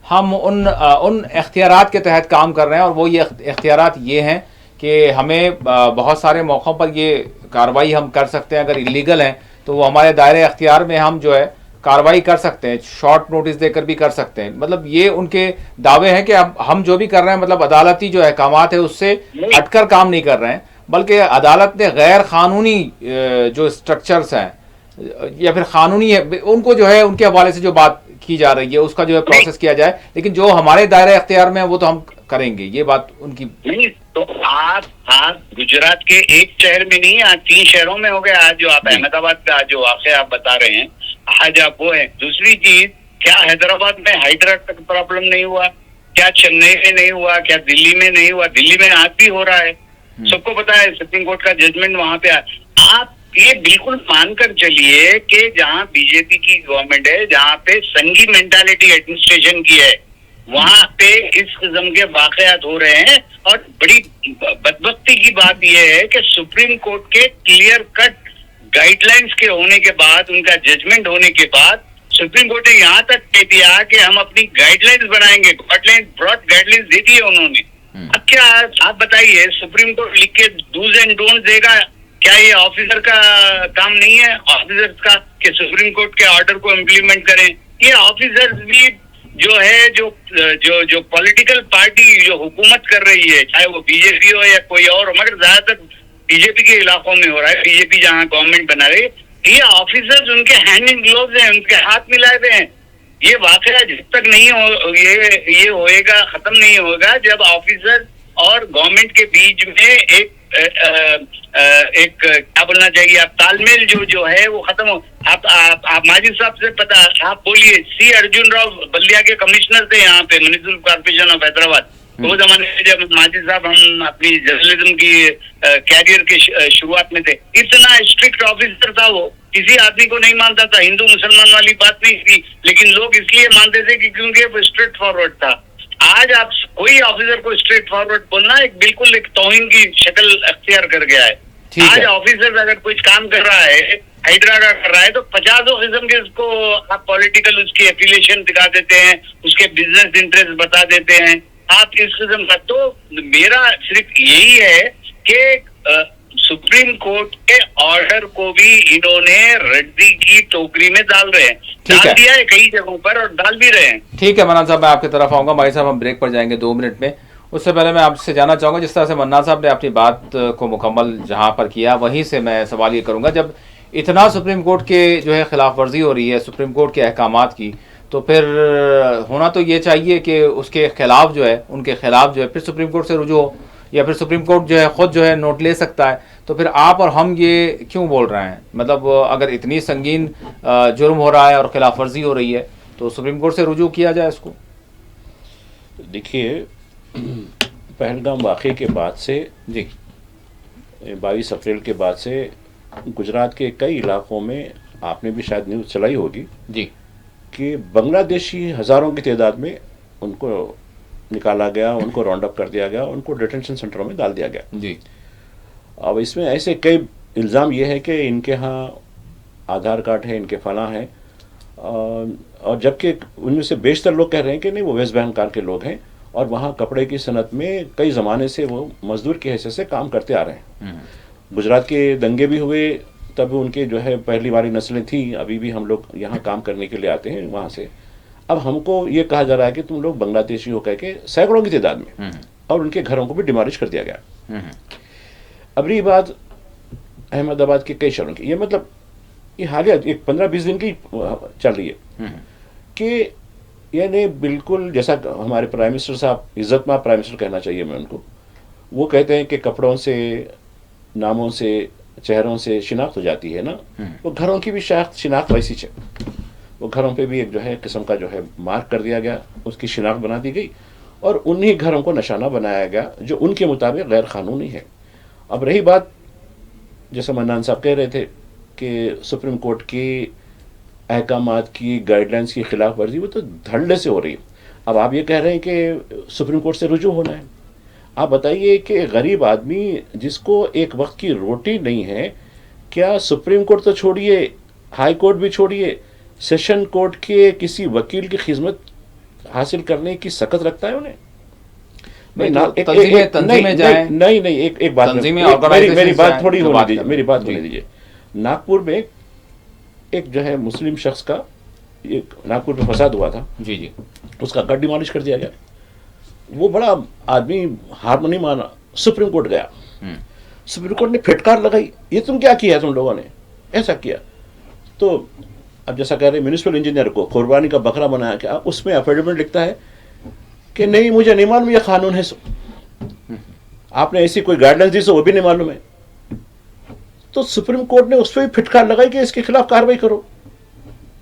हम उन इख्तियारात के तहत काम कर रहे हैं। और वो ये इख्तियारात ये हैं कि हमें बहुत सारे मौक़ों पर ये कार्रवाई हम कर सकते हैं। अगर इलीगल हैं तो वो हमारे दायरे अख्तियार में हम जो है कार्रवाई कर सकते हैं, शॉर्ट नोटिस देकर भी कर सकते हैं। मतलब ये उनके दावे हैं कि हम जो भी कर रहे हैं, मतलब अदालती जो अहकामात है उससे हटकर काम नहीं कर रहे हैं, बल्कि अदालत ने गैर कानूनी जो स्ट्रक्चर्स हैं या फिर कानूनी है उनको जो है उनके हवाले से जो बात की जा रही है उसका जो है प्रोसेस किया जाए, लेकिन जो हमारे दायरे अख्तियार में है वो तो हम करेंगे। ये बात उनकी नहीं। तो आप गुजरात के एक शहर में नहीं, आज 3 शहरों में हो गए। आज जो आप अहमदाबाद का जो वाक़या आप बता रहे हैं, आज आप वो है। दूसरी चीज, क्या हैदराबाद में हाइड्रा तक प्रॉब्लम नहीं हुआ? क्या चेन्नई में नहीं हुआ? क्या दिल्ली में नहीं हुआ? दिल्ली में आज भी हो रहा है, सबको पता है। सुप्रीम कोर्ट का जजमेंट वहां पे आप ये बिल्कुल मानकर चलिए कि जहां बीजेपी की गवर्नमेंट है, जहां पे संघी मेंटालिटी एडमिनिस्ट्रेशन की है, वहां पे इस किस्म के वाकयात हो रहे हैं। और बड़ी बदबख्ती की बात यह है कि सुप्रीम कोर्ट के क्लियर कट गाइडलाइंस के होने के बाद, उनका जजमेंट होने के बाद, सुप्रीम कोर्ट ने यहाँ तक कह दिया कि हम अपनी गाइडलाइंस बनाएंगे। ब्रॉड गाइडलाइंस दे दी है उन्होंने, अब क्या आप बताइए, सुप्रीम कोर्ट लिख के डूज एंड डोंट देगा, क्या ये ऑफिसर का काम नहीं है ऑफिसर का कि सुप्रीम कोर्ट के ऑर्डर को इम्प्लीमेंट करें? ये ऑफिसर्स भी जो है, जो पॉलिटिकल पार्टी जो हुकूमत कर रही है, चाहे वो बीजेपी हो या कोई और, मगर ज्यादातर बीजेपी के इलाकों में हो रहा है, बीजेपी जहाँ गवर्नमेंट बना रही है, ये ऑफिसर्स उनके हैंड इन ग्लोव्स हैं, उनके हाथ मिलाए हुए हैं। ये वाकया जब तक नहीं हो, ये होएगा, खत्म नहीं होगा जब ऑफिसर और गवर्नमेंट के बीच में एक क्या बोलना चाहिए, आप तालमेल जो है वो खत्म हो। आप माजिद साहब से पता, आप बोलिए, सी अर्जुन राव बल्लिया के कमिश्नर थे यहाँ पे म्युनिसिपल कॉर्पोरेशन ऑफ हैदराबाद। वो जमाने में जब माजिद साहब हम अपनी जर्नलिज्म की कैरियर के शुरुआत में थे, इतना स्ट्रिक्ट ऑफिसर था वो, किसी आदमी को नहीं मानता था, हिंदू मुसलमान वाली बात नहीं थी, लेकिन लोग इसलिए मानते थे कि क्योंकि वो स्ट्रेट फॉरवर्ड था। आज आप कोई ऑफिसर को स्ट्रेट फॉरवर्ड बोलना एक बिल्कुल एक तौहीन की शक्ल अख्तियार कर गया है। आज ऑफिसर अगर कुछ काम कर रहा है, हाइड्रा का कर रहा है, तो 50 किस्म के उसको आप पॉलिटिकल उसकी एफिलिएशन दिखा देते हैं, उसके बिजनेस इंटरेस्ट बता देते हैं, आप इस किस्म का। तो मेरा सिर्फ यही है कि सुप्रीम कोर्ट के ऑर्डर को भी इन्होंने रद्दी की टोकरी में डाल रहे हैं, डाल दिया है कई जगहों पर और डाल भी रहे हैं। ठीक है मन्नान साहब, मैं आपकी तरफ आऊंगा। भाई साहब हम ब्रेक पर जाएंगे 2 मिनट में। उससे पहले मैं आपसे जानना चाहूंगा, जिस तरह से मन्नान साहब ने अपनी बात को मुकम्मल जहां पर किया, वहीं से मैं सवाल ये करूंगा, जब इतना सुप्रीम कोर्ट के जो है खिलाफ वर्जी हो रही है सुप्रीम कोर्ट के अहकामात की, तो फिर होना तो ये चाहिए कि उसके खिलाफ जो है, उनके खिलाफ जो है फिर सुप्रीम कोर्ट से रुजू हो, या फिर सुप्रीम कोर्ट जो है खुद जो है नोट ले सकता है। तो फिर आप और हम ये क्यों बोल रहे हैं? मतलब अगर इतनी संगीन जुर्म हो रहा है और खिलाफ वर्जी हो रही है, तो सुप्रीम कोर्ट से रुजू किया जाए इसको। देखिए, पहलगाम वाक़े के बाद से जी 22 अप्रैल के बाद से गुजरात के कई इलाकों में आपने भी शायद न्यूज़ चलाई होगी जी कि बांग्लादेशी हज़ारों की तादाद में उनको निकाला गया, उनको राउंड अप कर दिया गया, उनको डिटेंशन सेंटरों में डाल दिया गया जी। अब इसमें ऐसे कई इल्ज़ाम ये है कि इनके यहाँ आधार कार्ड है, इनके फलां हैं, और जबकि उनमें से बेशतर लोग कह रहे हैं कि नहीं, वो वेस्ट बंगाल के लोग हैं और वहाँ कपड़े की सनत में कई ज़माने से वो मजदूर की हैसियत से काम करते आ रहे हैं। गुजरात के दंगे भी हुए, तब उनके जो है पहली वाली नस्लें थी, अभी भी हम लोग यहाँ काम करने के लिए आते हैं वहाँ से। अब हमको ये कहा जा रहा है कि तुम लोग बांग्लादेशी हो कह के सैकड़ों की तादाद में, और उनके घरों को भी डिमोलिश कर दिया गया। अब रही बात अहमदाबाद के कई शहरों की, ये मतलब ये हालिया एक 15-20 दिन की चल रही है कि यानी बिल्कुल जैसा हमारे प्राइम मिनिस्टर साहब, इज्जतमाब प्राइम मिनिस्टर कहना चाहिए मैं उनको, वो कहते हैं कि कपड़ों से, नामों से, चेहरों से शिनाख्त हो जाती है ना, वो घरों की भी शिनाख्त वैसी है। वो घरों पे भी एक जो है किस्म का जो है मार्क कर दिया गया, उसकी शिनाख्त बना दी गई और उन्हीं घरों को निशाना बनाया गया जो उनके मुताबिक गैर कानूनी है। अब रही बात, जैसे मन्नान साहब कह रहे थे कि सुप्रीम कोर्ट की अहकामात की, गाइडलाइंस की खिलाफ वर्जी, वो तो धड़ल्ले से हो रही है। अब आप ये कह रहे हैं कि सुप्रीम कोर्ट से रुजू होना है। आप बताइए कि गरीब आदमी जिसको एक वक्त की रोटी नहीं है, क्या सुप्रीम कोर्ट तो छोड़िए, हाई कोर्ट भी छोड़िए, सेशन कोर्ट के किसी वकील की खिदमत हासिल करने की सकत रखता है उन्हें? नहीं, एक बात, मेरी बात थोड़ी होने दीजिए, मेरी बात होने दीजिए। नागपुर में एक जो है मुस्लिम शख्स का, एक नागपुर में फसाद हुआ था जी जी, उसका घर डिमोलिश कर दिया गया। वो बड़ा आदमी हार नहीं माना, सुप्रीम कोर्ट गया, सुप्रीम कोर्ट ने फिटकार लगाई, ये तुम क्या किया, तुम लोगों ने ऐसा किया। तो अब जैसा कह रहे म्यूनिसिपल इंजीनियर को कुर्बानी का बकरा बनाया, क्या उसमें एफिडेविट लिखता है कि नहीं मुझे नहीं मालूम ये कानून है, सो आपने ऐसी कोई गाइडलाइंस दी सो वो भी नहीं मालूम है। तो सुप्रीम कोर्ट ने उस पर भी फिटकार लगाई कि इसके खिलाफ कार्रवाई करो,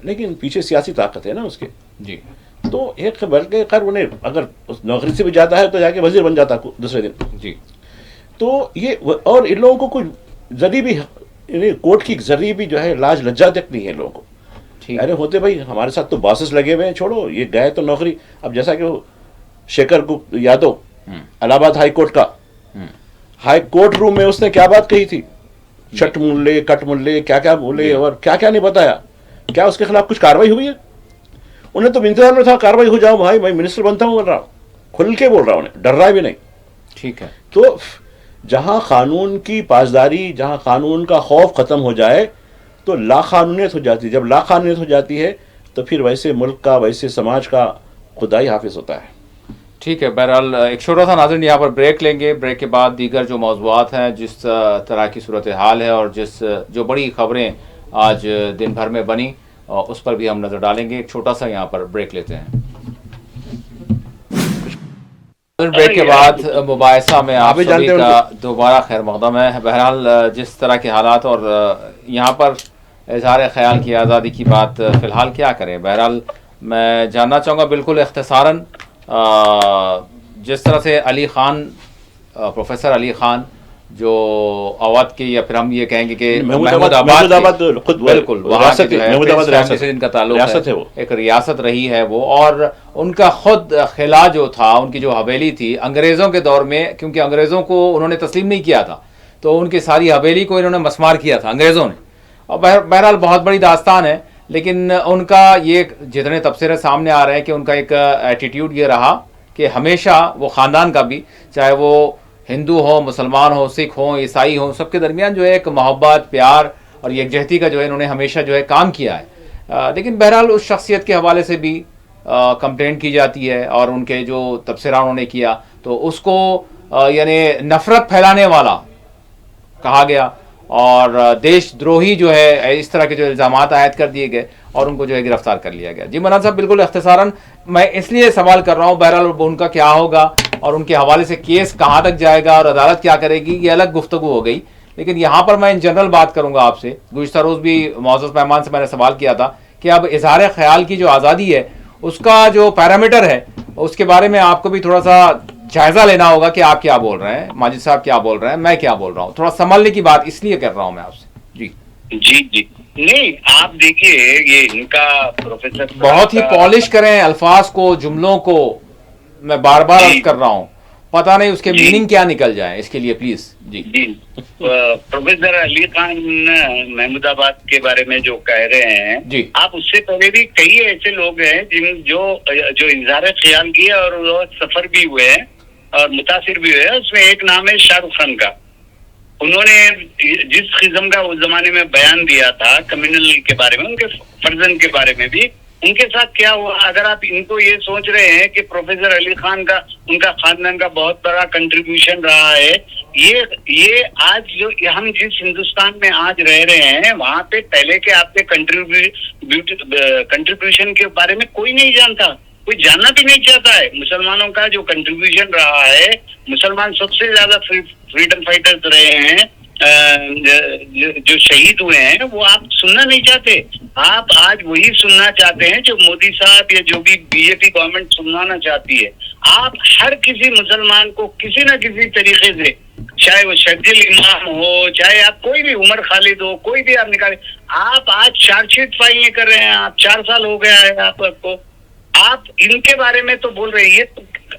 लेकिन पीछे सियासी ताकत है ना उसके जी। तो एक बल्कि खैर उन्हें अगर नौकरी से भी जाता है तो जाके वजीर बन जाता दूसरे दिन जी। तो ये, और इन लोगों को कुछ जरी भी, कोर्ट की जरिए भी जो है लाज लज्जा तक नहीं है लोगों को। अरे होते भाई हमारे साथ तो बॉसेस लगे हुए हैं, छोड़ो ये गए तो नौकरी। अब जैसा कि वो शेखर गुप्ता यादव इलाहाबाद हाई कोर्ट का, हाई कोर्ट रूम में उसने क्या बात कही थी, चट मुल्ले कट मुल्ले क्या क्या बोले और क्या क्या नहीं बताया, क्या उसके खिलाफ कुछ कार्रवाई हुई है? उन्हें तो इंतजार में था कार्रवाई हो जाओ, भाई मैं मिनिस्टर बनता हूँ, बोल रहा हूँ, खुल के बोल रहा हूँ, डर रहा भी नहीं। ठीक है। तो जहां कानून की पासदारी, जहां कानून का खौफ खत्म हो जाए तो लाकानूनियत हो जाती है। जब लाकानूनियत हो जाती है तो फिर वैसे मुल्क का, वैसे समाज का खुदाई हाफिज होता है। ठीक है, बहरहाल एक छोटा सा नाज़रीन यहाँ पर ब्रेक लेंगे। ब्रेक के बाद दीगर जो मौज़ूआत हैं, जिस तरह की सूरत हाल है और जो बड़ी खबरें आज दिन भर में बनी, उस पर भी हम नज़र डालेंगे। एक छोटा सा यहाँ पर ब्रेक लेते हैं। ब्रेक के बाद मुबाहिसा में आप सभी का दोबारा खैर मकदम है। बहरहाल जिस तरह के हालात और यहाँ पर इज़हार ख्याल की आज़ादी की बात फ़िलहाल क्या करें। बहरहाल मैं जानना चाहूँगा बिल्कुल इख्तिसारन, जिस तरह से अली ख़ान, प्रोफेसर अली ख़ान जो अवध के, या फिर हम ये कहेंगे कि महमूदाबाद बिल्कुल वहाँ से इनका ताल्लुक है, एक रियासत रही है वो, और उनका खुद खिला जो था, उनकी जो हवेली थी अंग्रेज़ों के दौर में, क्योंकि अंग्रेज़ों को उन्होंने तस्लीम नहीं किया था तो उनकी सारी हवेली को इन्होंने मसमार किया था अंग्रेज़ों ने। और बहरहाल बहुत बड़ी दास्तान है, लेकिन उनका ये जितने तबसरे सामने आ रहे हैं कि उनका एक एटीट्यूड ये रहा कि हमेशा वो ख़ानदान का भी, चाहे वो हिंदू हो, मुसलमान हो, सिख हो, ईसाई हो, सबके दरमियान जो है एक मोहब्बत, प्यार और यकजहती का जो है इन्होंने हमेशा जो है काम किया है। लेकिन बहरहाल उस शख्सियत के हवाले से भी कंप्लेंट की जाती है और उनके जो तबसरा उन्होंने किया तो उसको यानी नफ़रत फैलाने वाला कहा गया और देशद्रोही जो है, इस तरह के जो इल्ज़ामात आयद कर दिए गए और उनको जो है गिरफ्तार कर लिया गया। जी मौलाना साहब, बिल्कुल इख्तिसारन मैं इसलिए सवाल कर रहा हूँ, बहरहाल उनका क्या होगा और उनके हवाले से केस कहाँ तक जाएगा और अदालत क्या करेगी, ये अलग गुफ्तगू हो गई। लेकिन यहाँ पर मैं इन जनरल बात करूँगा आपसे। गुज़िश्ता रोज़ भी मौजूद मेहमान से मैंने सवाल किया था कि अब इज़हार ख्याल की जो आज़ादी है उसका जो पैरामीटर है उसके बारे में आपको भी थोड़ा सा जायजा लेना होगा कि आप क्या बोल रहे हैं, माजिद साहब क्या बोल रहे हैं, मैं क्या बोल रहा हूँ। थोड़ा संभलने की बात इसलिए कर रहा हूँ मैं आपसे। जी जी नहीं, आप देखिए ये इनका प्रोफेसर बहुत ही पॉलिश करें अल्फाज को, जुमलों को, मैं बार बार अर्ज कर रहा हूँ, पता नहीं उसके मीनिंग क्या निकल जाए, इसके लिए प्लीज। जी प्रोफेसर अली खान महमूदाबाद के बारे में जो कह रहे हैं जी, आप उससे पहले भी कई ऐसे लोग हैं जो इज़हार ख्याल किए और वो सफर भी हुए हैं और मुतासिर भी हुए हैं। उसमें एक नाम है शाहरुख खान का। उन्होंने जिस किस्म का उस जमाने में बयान दिया था कम्युनल के बारे में, उनके फर्जन के बारे में भी, उनके साथ क्या हुआ। अगर आप इनको ये सोच रहे हैं कि प्रोफेसर अली खान का, उनका खानदान का बहुत बड़ा कंट्रीब्यूशन रहा है, ये आज जो हम जिस हिंदुस्तान में आज रह रहे हैं वहां पे पहले के आपके कंट्रीब्यूशन के बारे में कोई नहीं जानता, कोई जानना भी नहीं चाहता है। मुसलमानों का जो कंट्रीब्यूशन रहा है, मुसलमान सबसे ज्यादा फ्रीडम फाइटर्स रहे हैं, जो शहीद हुए हैं, वो आप सुनना नहीं चाहते। आप आज वही सुनना चाहते हैं जो मोदी साहब या जो भी बीजेपी गवर्नमेंट सुनाना चाहती है। आप हर किसी मुसलमान को किसी न किसी तरीके से, चाहे वो शर्जिल इमाम हो, चाहे आप कोई भी उमर खालिद हो, कोई भी आप निकाले, आप आज चार्जशीट फाइल नहीं कर रहे हैं। आप 4 साल हो गया है आपको, आप इनके बारे में तो बोल रहे हैं।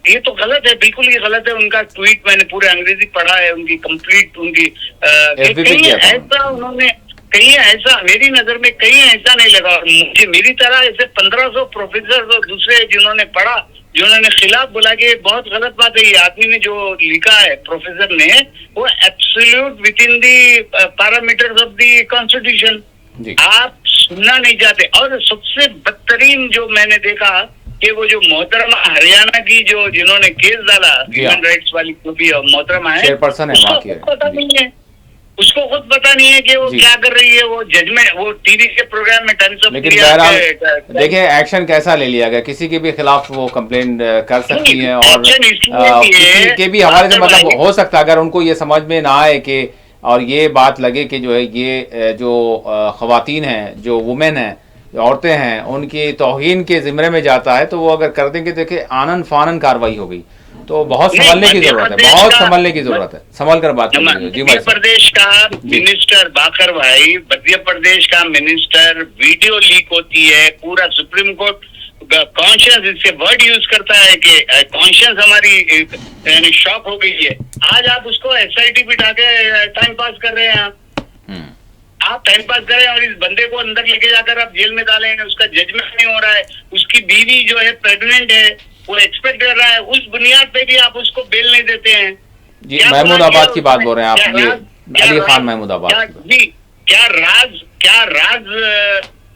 ये तो गलत है, बिल्कुल ये गलत है। उनका ट्वीट मैंने पूरे अंग्रेजी पढ़ा है, उनकी कंप्लीट उनकी ऐसा उन्होंने कहीं ऐसा मेरी नजर में कहीं ऐसा नहीं लगा। और मुझे मेरी तरह ऐसे 1500 प्रोफेसर और दूसरे जिन्होंने पढ़ा, जिन्होंने खिलाफ बोला कि ये बहुत गलत बात है। ये आदमी ने जो लिखा है प्रोफेसर ने, वो absolute with in the parameters of the constitution. आप सुनना नहीं चाहते। और सबसे बदतरीन जो मैंने देखा कि वो जो मोहतरमा हरियाणा की जो जिन्होंने केस डाला ह्यूमन राइट्स वाली, जो भी मोहतरमा है, उसको पता नहीं है, उसको खुद पता नहीं है कि वो क्या कर रही है। वो जजमेंट, वो टीवी के प्रोग्राम में टाइम्स ऑफ इंडिया, देखिए एक्शन कैसा ले लिया गया, किसी के भी खिलाफ वो कंप्लेन कर सकती है और किसी के भी हवाले से, मतलब हो सकता है अगर उनको ये समझ में ना आए कि, और ये बात लगे कि जो है ये जो खवातीन हैं, जो वुमेन हैं, जो औरतें हैं, उनकी तौहीन के ज़िम्मे में जाता है, तो वो अगर कर देंगे, देखिए आनन फानन कार्रवाई हो गई। तो बहुत संभलने की जरूरत है, बहुत संभलने की जरूरत है, संभल कर बात कीजिए। मध्य प्रदेश का मिनिस्टर बाकर भाई, मध्य प्रदेश का मिनिस्टर, वीडियो लीक होती है, पूरा सुप्रीम कोर्ट कॉन्शियस इससे वर्ड यूज करता है कि कॉन्शियस हमारी शॉक हो गई है। आज आप उसको SIT बिठा के टाइम पास कर रहे हैं। आप टाइम पास करें और इस बंदे को अंदर लेके जाकर आप जेल में डालेंगे, उसका जजमेंट नहीं हो रहा है, उसकी बीवी जो है प्रेग्नेंट है, वो एक्सपेक्ट कर रहा है, उस बुनियाद पे भी आप उसको बेल नहीं देते हैं। जी महमूदाबाद की बात बोल रहे हैं आप, ये अली खान महमूदाबाद जी, क्या राज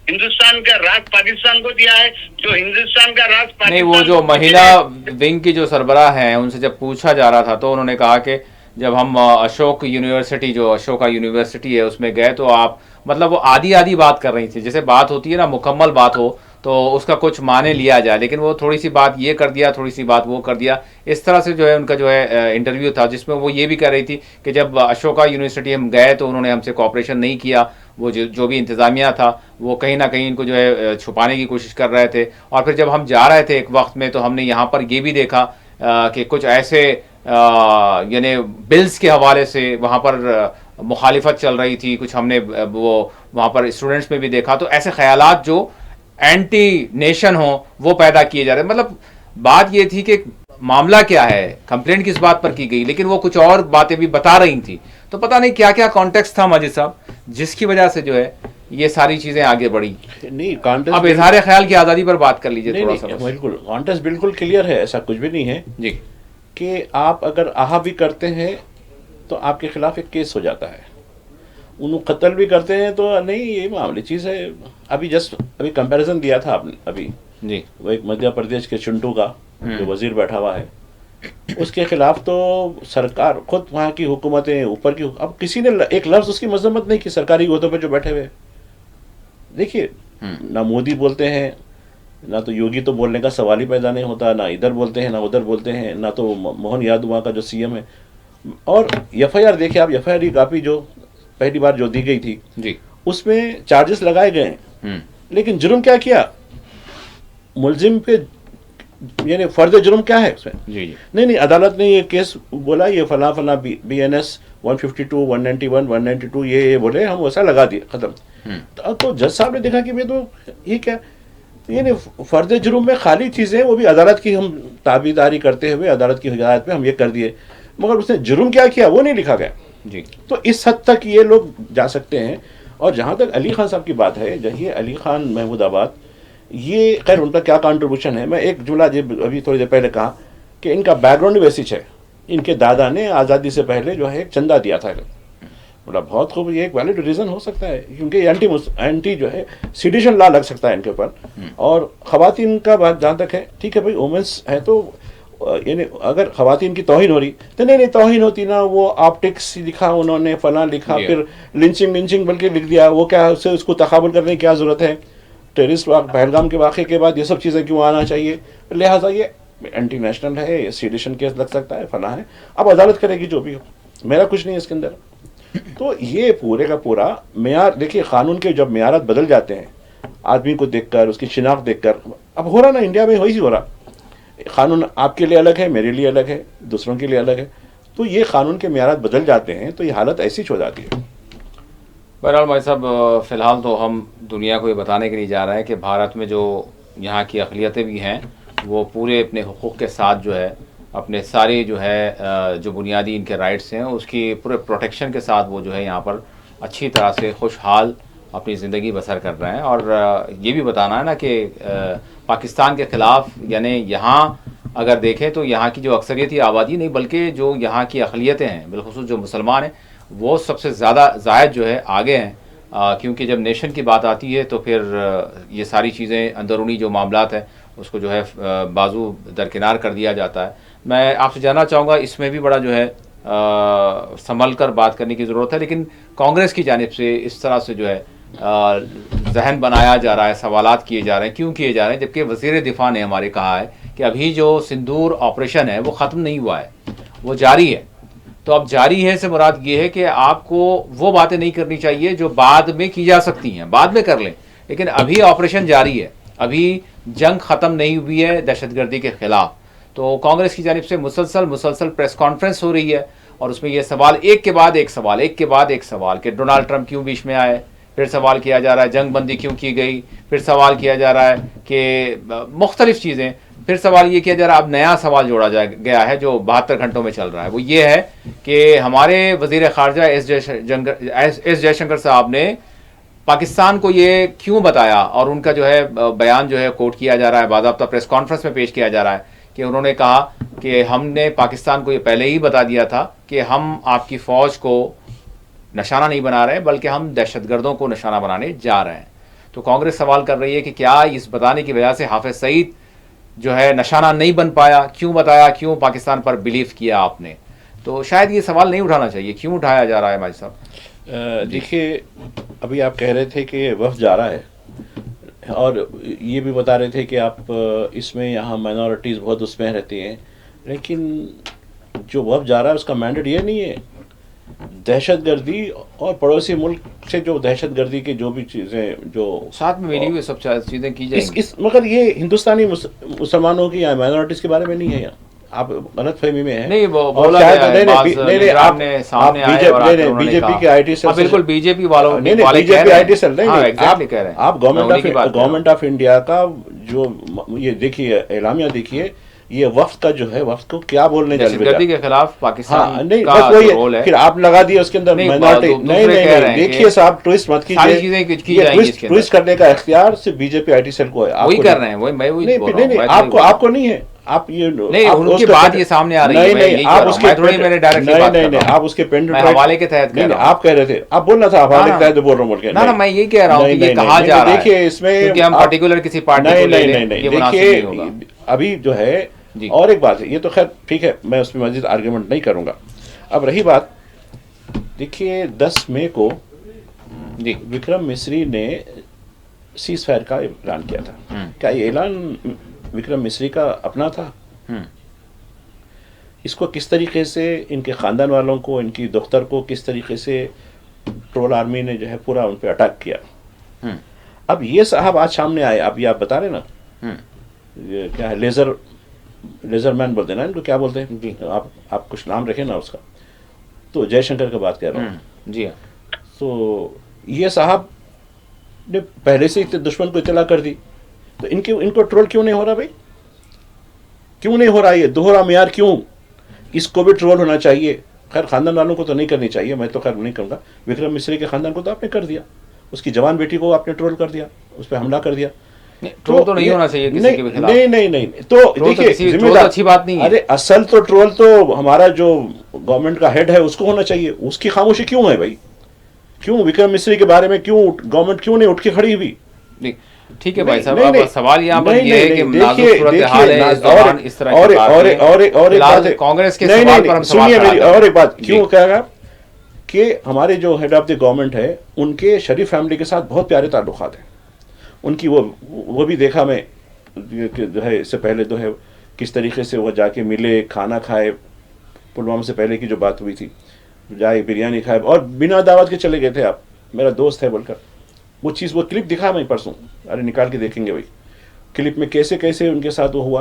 हिंदुस्तान का राज पाकिस्तान को दिया है? जो हिंदुस्तान का राज पाकिस्तान नहीं, वो जो महिला विंग की जो सरबराह हैं उनसे जब पूछा जा रहा था तो उन्होंने कहा कि जब हम अशोक यूनिवर्सिटी, जो अशोका यूनिवर्सिटी है, उसमें गए तो आप, मतलब वो आधी आधी बात कर रही थी, जैसे बात होती है ना मुकम्मल बात हो तो उसका कुछ माने लिया जाए, लेकिन वो थोड़ी सी बात ये कर दिया, थोड़ी सी बात वो कर दिया, इस तरह से जो है उनका जो है इंटरव्यू था, जिसमें वो ये भी कह रही थी कि जब अशोका यूनिवर्सिटी हम गए तो उन्होंने हमसे कोऑपरेशन नहीं किया, वो जो भी इंतज़ामिया था वो कहीं ना कहीं इनको जो है छुपाने की कोशिश कर रहे थे। और फिर जब हम जा रहे थे एक वक्त में तो हमने यहाँ पर ये भी देखा कि कुछ ऐसे यानी बिल्स के हवाले से वहाँ पर मुखालिफत चल रही थी, कुछ हमने वो वहाँ पर स्टूडेंट्स में भी देखा, तो ऐसे ख्यालात जो एंटी नेशन हो वो पैदा किए जा रहे। मतलब बात ये थी कि मामला क्या है, कंप्लेंट किस बात पर की गई, लेकिन वो कुछ और बातें भी बता रही थी, तो पता नहीं क्या क्या कॉन्टेक्स्ट था माजिद साहब, जिसकी वजह से जो है ये सारी चीजें आगे बढ़ी। नहीं, अब इजहार ख्याल की आज़ादी पर बात कर लीजिए थोड़ा सा। बिल्कुल कॉन्टेक्स्ट बिल्कुल क्लियर है, ऐसा कुछ भी नहीं है जी कि आप अगर आहा भी करते हैं तो आपके खिलाफ एक केस हो जाता है, उन्हें कत्ल भी करते हैं तो नहीं, ये मामूली चीज़ है। अभी कंपैरिजन दिया था आपने अभी जी, वो एक मध्य प्रदेश के चुंटू का जो वजीर बैठा हुआ है, उसके खिलाफ तो सरकार खुद, वहाँ की हुकूमतें ऊपर की, अब किसी ने एक लफ्ज़ उसकी मजम्मत नहीं की, सरकारी गोतों पर जो बैठे हुए। देखिए, ना मोदी बोलते हैं, ना तो योगी तो बोलने का सवाल ही पैदा नहीं होता, ना इधर बोलते हैं ना उधर बोलते हैं, ना तो मोहन यादव वहाँ का जो सीएम है। और एफआईआर देखिए आप, एफआईआर की कापी जो पहली बार जो दी गई थी जी, उसमें चार्जेस लगाए गए हैं, लेकिन जुर्म क्या किया मुलजिम पे, यानी फर्द जुर्म क्या है उसमें? जी जी, नहीं, अदालत ने ये केस बोला, ये फला फला BNS 152 191 192 ये बोले, हम वैसा लगा दिए, खत्म। तो जज साहब ने देखा कि मैं तो ये क्या, यानी फर्द जुर्म में खाली चीज़ें, वो भी अदालत की हम ताबीदारी करते हुए अदालत की हिदायत पे हम ये कर दिए, मगर उसने जुर्म क्या किया वो नहीं लिखा गया जी। तो इस हद तक ये लोग जा सकते हैं। और जहाँ तक अली खान साहब की बात है, जहिए अली खान महमूदाबाद, ये खैर उनका क्या कंट्रीब्यूशन है, मैं एक जुमला अभी थोड़ी देर पहले कहा कि इनका बैकग्राउंड वैसी है, इनके दादा ने आज़ादी से पहले जो है एक चंदा दिया था, मतलब बहुत खूब, ये एक वैलिड रीज़न हो सकता है, क्योंकि एंटी जो है सिडिशन लॉ लग सकता है इनके ऊपर। और ख़वातीन का बात जहाँ तक है, ठीक है भाई, वुमेंस है तो यानी अगर ख़वातीन की तौहीन हो रही तो नहीं तौहीन होती ना, वो ऑप्टिक्स लिखा उन्होंने, फला लिखा, फिर लिंचिंग बल्कि लिख दिया, वो क्या, उससे उसको तक़ाबुल करने की क्या ज़रूरत है? टेररिस्ट पहलगाम के वाक़े के बाद ये सब चीज़ें क्यों आना चाहिए? लिहाजा ये एंटी नेशनल है, ये सेडिशन केस लग सकता है, फला है, अब अदालत करेगी जो भी हो, मेरा कुछ नहीं है इसके अंदर। तो ये पूरे का पूरा मेयार देखिए, कानून के जब मेयारात बदल जाते हैं आदमी को देखकर, उसकी शिनाख्त देखकर, अब हो रहा ना इंडिया में वही हो रहा, कानून आपके लिए अलग है, मेरे लिए अलग है, दूसरों के लिए अलग है, तो ये कानून के मेयारात बदल जाते हैं तो ये हालत ऐसी हो जाती है। बहरहाल भाई साहब, फ़िलहाल तो हम दुनिया को ये बताने के लिए जा रहे हैं कि भारत में जो यहाँ की अक़लियतें भी हैं वो पूरे अपने हुकूक़ के साथ जो है, अपने सारे जो है जो बुनियादी इनके राइट्स हैं उसकी पूरे प्रोटेक्शन के साथ वो जो है यहाँ पर अच्छी तरह से खुशहाल अपनी ज़िंदगी बसर कर रहे हैं। और ये भी बताना है ना कि पाकिस्तान के ख़िलाफ़, यानी यहाँ अगर देखें तो यहाँ की जो अक्सरियती आबादी नहीं बल्कि जो यहाँ की अक़लियतें हैं, बिलख़ुसूस जो मुसलमान हैं, वो सबसे ज़्यादा ज़ायद जो है आगे हैं, क्योंकि जब नेशन की बात आती है तो फिर ये सारी चीज़ें, अंदरूनी जो मामलात हैं उसको जो है बाजू दरकिनार कर दिया जाता है। मैं आपसे जानना चाहूँगा, इसमें भी बड़ा जो है संभल कर बात करने की ज़रूरत है, लेकिन कांग्रेस की जानिब से इस तरह से जो है जहन बनाया जा रहा है, सवालात किए जा रहे हैं, क्यों किए जा रहे हैं, जबकि वज़ीर दिफा ने हमारे कहा है कि अभी जो सिंदूर ऑपरेशन है वो ख़त्म नहीं हुआ है, वो जारी है। तो अब जारी है से मुराद ये है कि आपको वो बातें नहीं करनी चाहिए जो बाद में की जा सकती हैं, बाद में कर लें, लेकिन अभी ऑपरेशन जारी है, अभी जंग ख़त्म नहीं हुई है दहशतगर्दी के ख़िलाफ़। तो कांग्रेस की जानिब से मुसलसल प्रेस कॉन्फ्रेंस हो रही है और उसमें यह सवाल एक के बाद एक सवाल कि डोनाल्ड ट्रंप क्यों बीच में आए, फिर सवाल किया जा रहा है जंग बंदी क्यों की गई, फिर सवाल किया जा रहा है कि मुख्तलिफ़ चीज़ें, फिर सवाल ये किया जा रहा है, अब नया सवाल जोड़ा गया है जो 72 घंटों में चल रहा है, वो ये है कि हमारे वज़ीर ख़ारजा एस जयशंकर साहब ने पाकिस्तान को ये क्यों बताया, और उनका जो है बयान जो है कोट किया जा रहा है, बाज़ाब्ता प्रेस कॉन्फ्रेंस में पेश किया जा रहा है कि उन्होंने कहा कि हमने पाकिस्तान को ये पहले ही बता दिया था कि हम आपकी फ़ौज को निशाना नहीं बना रहे बल्कि हम दहशतगर्दों को निशाना बनाने जा रहे हैं। तो कांग्रेस सवाल कर रही है कि क्या इस बताने की वजह से हाफिज सईद जो है निशाना नहीं बन पाया, क्यों बताया, क्यों पाकिस्तान पर बिलीव किया आपने? तो शायद ये सवाल नहीं उठाना चाहिए, क्यों उठाया जा रहा है भाई साहब? देखिए, अभी आप कह रहे थे कि वफ़द जा रहा है और ये भी बता रहे थे कि आप इसमें यहाँ माइनॉरिटीज़ बहुत उसमें रहती हैं, लेकिन जो वफ़द जा रहा है उसका मैंडेट ये नहीं है। दहशतगर्दी और पड़ोसी मुल्क से जो दहशतगर्दी की जो भी चीज़ें जो साथ में मिली हुई सब चीज़ें की जाएंगी, मगर ये हिंदुस्तानी मुसलमानों की या माइनॉरिटीज़ के बारे में नहीं है। यहाँ आप गलत फहमी में है। नहीं, वो बोला गया है, नहीं, आपने सामने आए और बीजेपी के आईटी सेल, बिल्कुल बीजेपी वालों वाले बीजेपी आईटी सेल नहीं, नहीं, आप गवर्नमेंट ऑफ इंडिया का जो ये देखिए एलामिया देखिए, ये वफ्द का जो है, वफ्द को क्या बोलने जा रहे हैं के खिलाफ पाकिस्तान नहीं, का बस वही रोल है। फिर आप लगा दिए उसके अंदर माइनॉरिटी। नहीं, देखिए साहब, ट्विस्ट मत कीजिए, ट्विस्ट करने का इख्तियार सिर्फ बीजेपी आईटी सेल को है। वही कर रहे हैं, वही मैं वही बोल रहा हूं, आपको नहीं है। आप ये नहीं, उनकी बात ये सामने आ रही है। नहीं, आप उसके नहीं, आप उसके पेन हवाले के तहत नहीं, आप कह रहे थे, आप बोलना था हवाले के तहत बोल रहा हूँ। ना, मैं ये कह रहा हूँ कि ये कहा जा रहा है, देखिए इसमें हम पर्टिकुलर किसी पार्टी को ले लें, ये मुनासिब नहीं होगा। अभी जो है और एक बात है, ये तो खैर ठीक है, मैं उसमें मजीद आर्ग्यूमेंट नहीं करूंगा। अब रही बात, देखिए 10 मई को विक्रम मिस्री ने सीज फायर का ऐलान किया था। क्या ये ऐलान विक्रम मिस्री का अपना था? इसको किस तरीके से इनके खानदान वालों को, इनकी दफ्तर को किस तरीके से ट्रोल आर्मी ने जो है पूरा उन पर अटैक किया। अब ये साहब आज सामने आए, अब ये आप बता रहे ना, ये क्या है, लेजर मैन बोलते हैं ना इनको, क्या बोलते हैं आप कुछ नाम रखें ना उसका, तो जयशंकर की बात कर रहा हूँ जी हाँ। तो ये साहब ने पहले से ही दुश्मन को इत्तला कर दी, तो इनको ट्रोल क्यों नहीं हो रहा भाई? क्यों नहीं हो रहा? ये दोहरा मेयार क्यों? इसको भी ट्रोल होना चाहिए। खैर खानदान वालों को तो नहीं करनी चाहिए, मैं तो खैर नहीं करूँगा। विक्रम मिस्री के खानदान को तो आपने कर दिया, उसकी जवान बेटी को आपने ट्रोल कर दिया, उस पर हमला कर दिया। ट्रोल तो नहीं होना चाहिए किसी के खिलाफ। नहीं, तो देखिए जिम्मेदार अच्छी बात नहीं है। अरे असल तो ट्रोल तो हमारा जो गवर्नमेंट का हेड है उसको होना चाहिए। उसकी खामोशी क्यों है भाई? क्यों विक्रम मिस्री के बारे में क्यों गवर्नमेंट क्यों नहीं उठ के खड़ी हुई? ठीक है भाई साहब, अब सवाल यहाँ पर ये है कि नाजुक सूरत-ए-हाल है इस दौरान, इस तरह की बात और एक बात है, कांग्रेस के सवाल पर हम सवाल सुनिए मेरी और एक बात, क्यों कहेगा कि हमारे जो हेड ऑफ द गवर्नमेंट है उनके शरीफ फैमिली के साथ बहुत प्यारे ताल्लुकात हैं उनकी। वो भी देखा मैं जो है, इससे पहले जो है किस तरीके से वो जाके मिले, खाना खाए, पुलवामा से पहले की जो बात हुई थी, जाए बिरयानी खाए और बिना दावत के चले गए थे। आप मेरा दोस्त है बोलकर वो चीज़, वो क्लिप दिखा मैं परसों, अरे निकाल के देखेंगे भाई क्लिप में कैसे कैसे उनके साथ वो हुआ।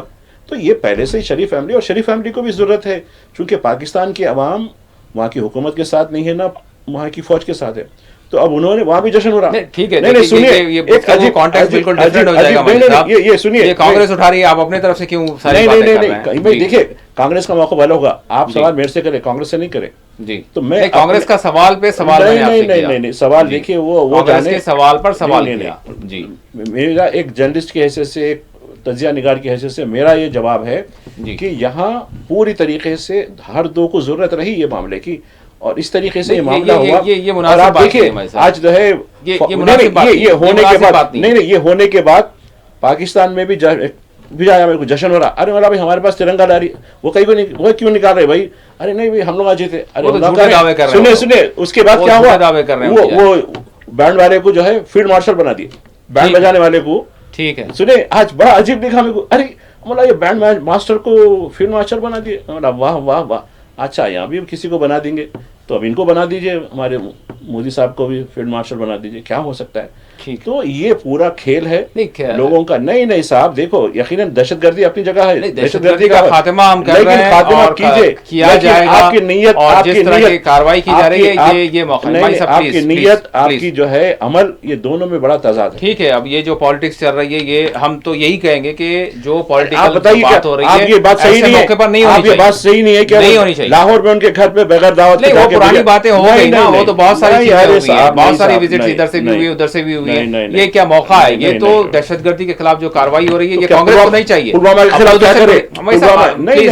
तो ये पहले से ही शरीफ फैमिली, और शरीफ फैमिली को भी ज़रूरत है, क्योंकि पाकिस्तान की अवाम वहाँ की हुकूमत के साथ नहीं है ना वहाँ की फौज के साथ है। तो अब उन्होंने वहाँ भी जश्न हो रहा। ठीक है, नहीं सुनिए, एक अजीब कॉन्टेक्स्ट बिल्कुल डिफरेंट हो जाएगा। ये सुनिए, कांग्रेस उठा रही है, आप अपने तरफ से क्यों सारी बातें कर रहे हैं? नहीं, देखिए कांग्रेस का मौका वाला होगा, आप सवाल मेरे से करें, कांग्रेस से नहीं करें जी। तो मैं कांग्रेस का सवाल पे सवाल नहीं सवाल देखिए, वो कांग्रेस के सवाल पर सवाल किया जी। मेरा एक जर्नलिस्ट की हैसियत से, एक तजिया निगार की हैसियत से मेरा ये जवाब है कि यहाँ पूरी तरीके से हर दो को जरूरत रही ये मामले की, और इस तरीके से ये मामला हुआ। और आप देखिए आज जो है ये होने के बाद पाकिस्तान में भी जाया मेरे को जश्न हो रहा। अरे वाला भाई हमारे पास तिरंगा ला रही, वो कहीं को नहीं, वो क्यों निकाल रहे भाई? अरे नहीं भाई हम लोग आज जीते। अरे सुनिए उसके बाद क्या हुआ, वो बैंड वाले को जो है फील्ड मार्शल बना दिए, बैंड बजाने वाले को। ठीक है, सुनिए आज बड़ा अजीब दिखा मेरे को। अरे बोला ये बैंड मास्टर को फील्ड मार्शल बना दिए। वाह वाह वाह, अच्छा यहाँ भी किसी को बना देंगे, तो अब इनको बना दीजिए, हमारे मोदी साहब को भी फील्ड मार्शल बना दीजिए, क्या हो सकता है? तो ये पूरा खेल है लोगों का। नहीं साहब देखो, यकीनन दहशतगर्दी अपनी जगह है, दहशतगर्दी का खात्मा हम कर रहे हैं, खात्मा कीजिए, किया जाएगा। आपकी नीयत, आपकी नीयत कार्रवाई की जा रही है, ये आपकी नीयत, आपकी जो है अमल, ये दोनों में बड़ा तजाद है। ठीक है, अब ये जो पॉलिटिक्स चल रही है, ये हम तो यही कहेंगे कि जो पॉलिटिकल बात हो रही है, ये बात सही नहीं है, बात सही नहीं है, क्या नहीं होनी चाहिए। लाहौर में उनके घर पे बगैर दावत पुरानी बातें हो गई ना, वो तो बहुत सारी चीजें हुई हैं, बहुत सारी विजिट इधर से भी हुई, उधर से भी हुई है। ये क्या मौका है? ये तो दहशतगर्दी के खिलाफ जो कार्रवाई हो रही है, ये कांग्रेस को नहीं चाहिए।